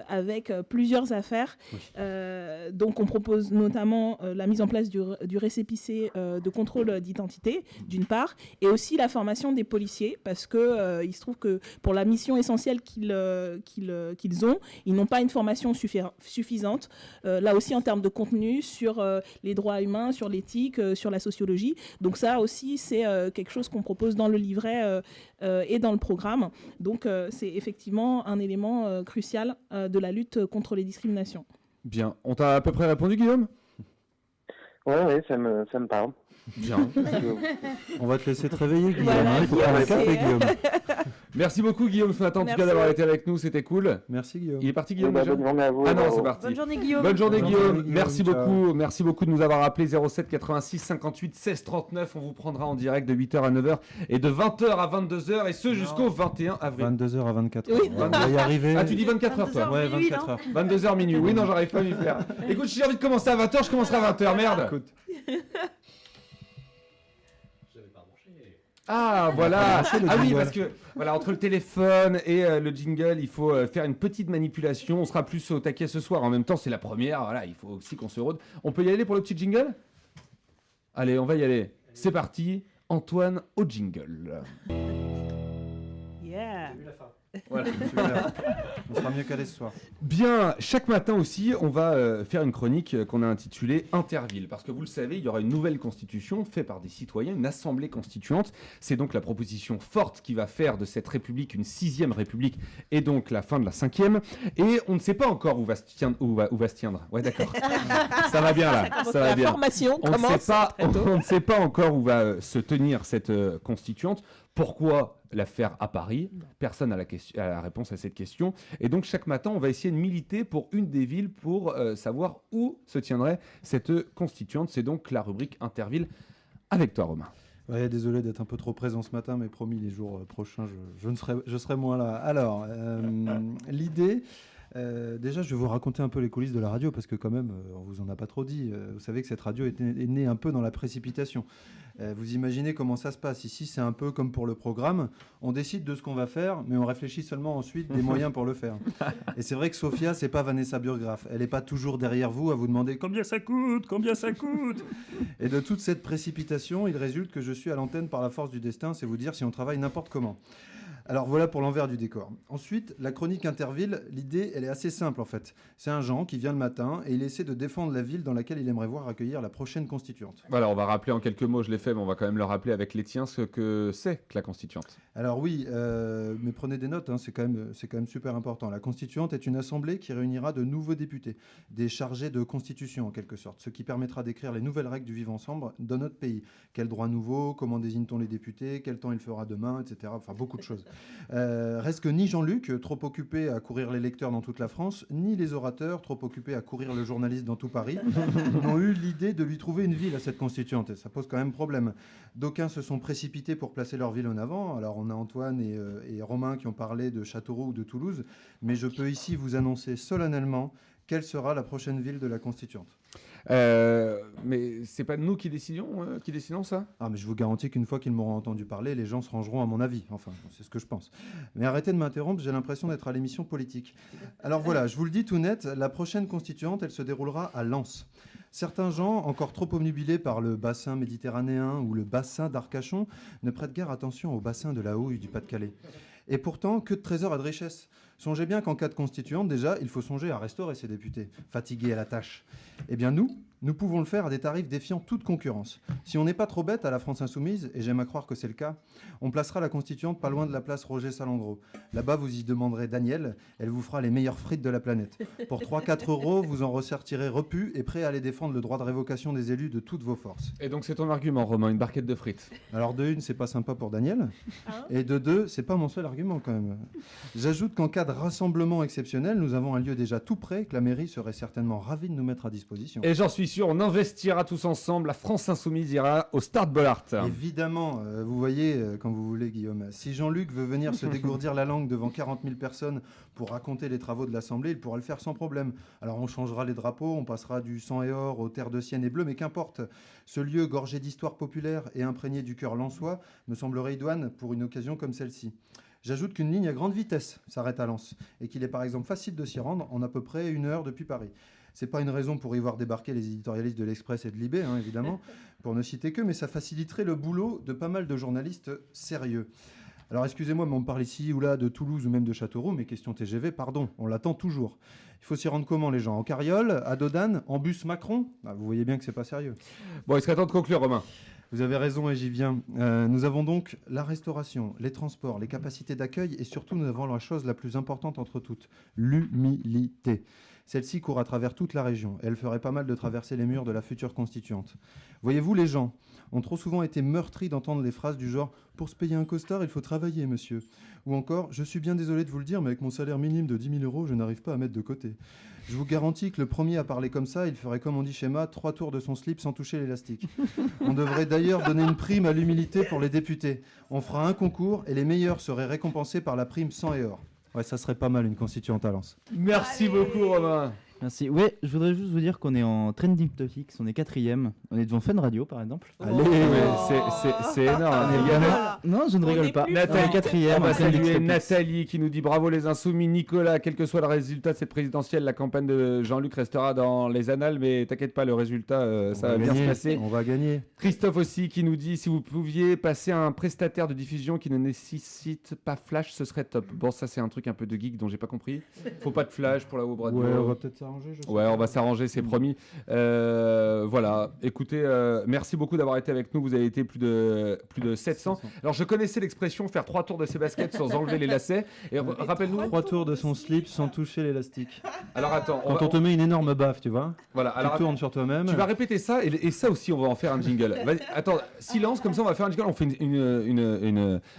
avec plusieurs affaires. Oui. Donc on propose notamment la mise en place du récépissé de contrôle d'identité, d'une part, et aussi la formation des policiers, parce que il se trouve que pour la mission essentielle qu'ils ont, ils n'ont pas une formation suffisante, là aussi en termes de contenu, sur les droits humains, sur l'éthique, sur la sociologie. Donc ça aussi, c'est quelque chose qu'on propose dans le livret et dans le programme. Donc c'est effectivement un élément crucial de la lutte contre les discriminations. Bien. On t'a à peu près répondu, Guillaume? Oui, ça me parle. Bien. On va te laisser te réveiller, Guillaume. Voilà, Il faut prendre un café, Guillaume. Merci beaucoup, Guillaume, ce matin, en tout cas, d'avoir été avec nous. C'était cool. Merci, Guillaume. Il est parti, Guillaume, bonne journée à vous. Ah non, c'est parti. Bonne journée, Guillaume. Bonne journée, Guillaume. Merci ciao. beaucoup. Merci beaucoup de nous avoir appelés. 07 86 58 16 39. On vous prendra en direct de 8h à 9h et de 20h à 22h, et ce jusqu'au 21 avril. 22h à 24h. Oui. On va y arriver. Ah, tu dis 24 heures, toi? Ouais, 24 heures. 22h minuit. Oui, non, j'arrive pas à m'y faire. Écoute, si j'ai envie de commencer à 20h, je commencerai à 20h. Merde. Écoute. Ah, voilà. Ah oui, jingle. parce que voilà, entre le téléphone et le jingle, il faut faire une petite manipulation. On sera plus au taquet ce soir. En même temps, c'est la première. Voilà, il faut aussi qu'on se rôde. On peut y aller pour le petit jingle? Allez, on va y aller. C'est parti. Antoine au jingle. Yeah. Voilà. Super. On sera mieux calé ce soir. Bien, chaque matin aussi, on va faire une chronique qu'on a intitulée Interville. Parce que vous le savez, il y aura une nouvelle constitution faite par des citoyens, une assemblée constituante. C'est donc la proposition forte qui va faire de cette république une 6e république et donc la fin de la 5e. Et on ne sait pas encore où va se tiendre. Ouais, d'accord. Ça va bien là. Ça va bien. Formation On ne sait pas encore où va se tenir cette constituante. Pourquoi la faire à Paris? Personne n'a la réponse à cette question. Et donc, chaque matin, on va essayer de militer pour une des villes pour savoir où se tiendrait cette constituante. C'est donc la rubrique Interville avec toi, Romain. Ouais, désolé d'être un peu trop présent ce matin, mais promis, les jours prochains, je serai moins là. Alors, l'idée... déjà, je vais vous raconter un peu les coulisses de la radio, parce que quand même, on vous en a pas trop dit. Vous savez que cette radio est née un peu dans la précipitation. Vous imaginez comment ça se passe. Ici, c'est un peu comme pour le programme. On décide de ce qu'on va faire, mais on réfléchit seulement ensuite des moyens pour le faire. Et c'est vrai que Sophia, c'est pas Vanessa Burgraff. Elle n'est pas toujours derrière vous à vous demander combien ça coûte. Et de toute cette précipitation, il résulte que je suis à l'antenne par la force du destin. C'est vous dire si on travaille n'importe comment. Alors voilà pour l'envers du décor. Ensuite, la chronique Interville, l'idée, elle est assez simple en fait. C'est un Jean qui vient le matin et il essaie de défendre la ville dans laquelle il aimerait voir accueillir la prochaine constituante. Voilà, on va rappeler en quelques mots, je l'ai fait, mais on va quand même le rappeler avec les tiens ce que c'est que la constituante. Alors oui, mais prenez des notes, hein, c'est quand même super important. La constituante est une assemblée qui réunira de nouveaux députés, des chargés de constitution en quelque sorte, ce qui permettra d'écrire les nouvelles règles du vivre ensemble dans notre pays. Quels droits nouveaux, comment désigne-t-on les députés, quel temps il fera demain, etc. Enfin beaucoup de choses. Reste que ni Jean-Luc, trop occupé à courir les lecteurs dans toute la France, ni les orateurs, trop occupés à courir le journaliste dans tout Paris, n'ont eu l'idée de lui trouver une ville à cette constituante. Et ça pose quand même problème. D'aucuns se sont précipités pour placer leur ville en avant. Alors on a Antoine et Romain qui ont parlé de Châteauroux ou de Toulouse, mais je peux ici vous annoncer solennellement quelle sera la prochaine ville de la constituante. Mais c'est pas nous qui décidons ça ? Ah, mais je vous garantis qu'une fois qu'ils m'auront entendu parler, les gens se rangeront à mon avis. Enfin, c'est ce que je pense. Mais arrêtez de m'interrompre, j'ai l'impression d'être à l'émission politique. Alors voilà, je vous le dis tout net, la prochaine constituante, elle se déroulera à Lens. Certains gens, encore trop obnubilés par le bassin méditerranéen ou le bassin d'Arcachon, ne prêtent guère attention au bassin de la Houille du Pas-de-Calais. Et pourtant, que de trésors et de richesses. Songez bien qu'en cas de constituante, déjà, il faut songer à restaurer ces députés, fatigués à la tâche. Eh bien nous pouvons le faire à des tarifs défiant toute concurrence. Si on n'est pas trop bête à la France Insoumise, et j'aime à croire que c'est le cas, on placera la constituante pas loin de la place Roger Salengro. Là-bas, vous y demanderez Daniel, elle vous fera les meilleures frites de la planète. Pour 3-4 €, vous en ressortirez repu et prêt à aller défendre le droit de révocation des élus de toutes vos forces. Et donc c'est ton argument, Romain, une barquette de frites. Alors de une, c'est pas sympa pour Daniel, et de deux, c'est pas mon seul argument quand même. J'ajoute qu'en cas de rassemblement exceptionnel, nous avons un lieu déjà tout prêt, que la mairie serait certainement ravie de nous mettre à disposition. Et j'en suis sûr, on investira tous ensemble, la France Insoumise ira au Stade Bollaert. Évidemment, vous voyez, quand vous voulez, Guillaume, si Jean-Luc veut venir se dégourdir la langue devant 40 000 personnes pour raconter les travaux de l'Assemblée, il pourra le faire sans problème. Alors on changera les drapeaux, on passera du sang et or aux terres de Sienne et bleu, mais qu'importe. Ce lieu gorgé d'histoire populaire et imprégné du cœur lensois me semblerait idoine pour une occasion comme celle-ci. J'ajoute qu'une ligne à grande vitesse s'arrête à Lens et qu'il est par exemple facile de s'y rendre en à peu près 1 heure depuis Paris. C'est pas une raison pour y voir débarquer les éditorialistes de l'Express et de Libé, évidemment, pour ne citer que, mais ça faciliterait le boulot de pas mal de journalistes sérieux. Alors excusez-moi, mais on parle ici ou là de Toulouse ou même de Châteauroux, mais question TGV, pardon, on l'attend toujours. Il faut s'y rendre comment les gens ? En carriole, à Dodane, en bus Macron ? Vous voyez bien que c'est pas sérieux. Bon, il serait temps de conclure, Romain. Vous avez raison et j'y viens. Nous avons donc la restauration, les transports, les capacités d'accueil et surtout nous avons la chose la plus importante entre toutes, l'humilité. Celle-ci court à travers toute la région et elle ferait pas mal de traverser les murs de la future constituante. Voyez-vous, les gens ont trop souvent été meurtris d'entendre les phrases du genre « Pour se payer un costard, il faut travailler, monsieur » ou encore « Je suis bien désolé de vous le dire, mais avec mon salaire minime de 10 000 €, je n'arrive pas à mettre de côté ». Je vous garantis que le premier à parler comme ça, il ferait, comme on dit chez moi, 3 tours de son slip sans toucher l'élastique. On devrait d'ailleurs donner une prime à l'humilité pour les députés. On fera un concours et les meilleurs seraient récompensés par la prime sang et or. Ouais, ça serait pas mal une constituante à Lens. Merci beaucoup, Romain. Merci. Ouais, je voudrais juste vous dire qu'on est en trending topics, on est 4e. On est devant Fun Radio, par exemple. Allez, c'est énorme. Non, je ne rigole pas. Nathalie, 4e. On va saluer Nathalie qui nous dit bravo les insoumis. Nicolas, quel que soit le résultat de cette présidentielle, la campagne de Jean-Luc restera dans les annales, mais t'inquiète pas, le résultat, ça va bien se passer. On va gagner. Christophe aussi qui nous dit si vous pouviez passer à un prestataire de diffusion qui ne nécessite pas Flash, ce serait top. Bon, ça c'est un truc un peu de geek dont j'ai pas compris. Faut pas de Flash pour la web radio. Ouais, on va peut-être s'arranger. Ouais, on va s'arranger, c'est promis. Voilà, écoutez, merci beaucoup d'avoir été avec nous. Vous avez été plus de 700. Alors, je connaissais l'expression faire 3 tours de ses baskets sans enlever les lacets. Et rappelle-nous. 3 tours de son slip sans toucher l'élastique. Alors, attends. Quand on te met une énorme baffe, tu vois. Voilà. Tu tournes sur toi-même. Tu vas répéter ça et ça aussi, on va en faire un jingle. Vas-y, attends, silence, comme ça, on va faire un jingle. On fait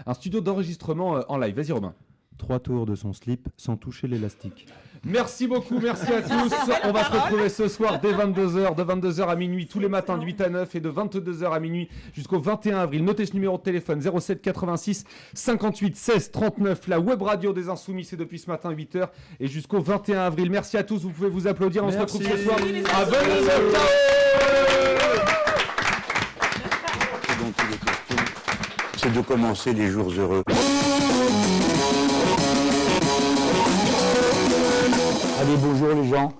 un studio d'enregistrement en live. Vas-y, Romain. 3 tours de son slip sans toucher l'élastique. Merci beaucoup, merci à tous. On va se retrouver ce soir dès 22h, de 22h à minuit, tous les matins de 8 à 9 et de 22h à minuit jusqu'au 21 avril. Notez ce numéro de téléphone 07 86 58 16 39. La web radio des Insoumis, c'est depuis ce matin 8h et jusqu'au 21 avril. Merci à tous, vous pouvez vous applaudir. On se retrouve ce soir à 22h. Donc il est question, c'est de commencer les jours heureux. Allez, bonjour les gens.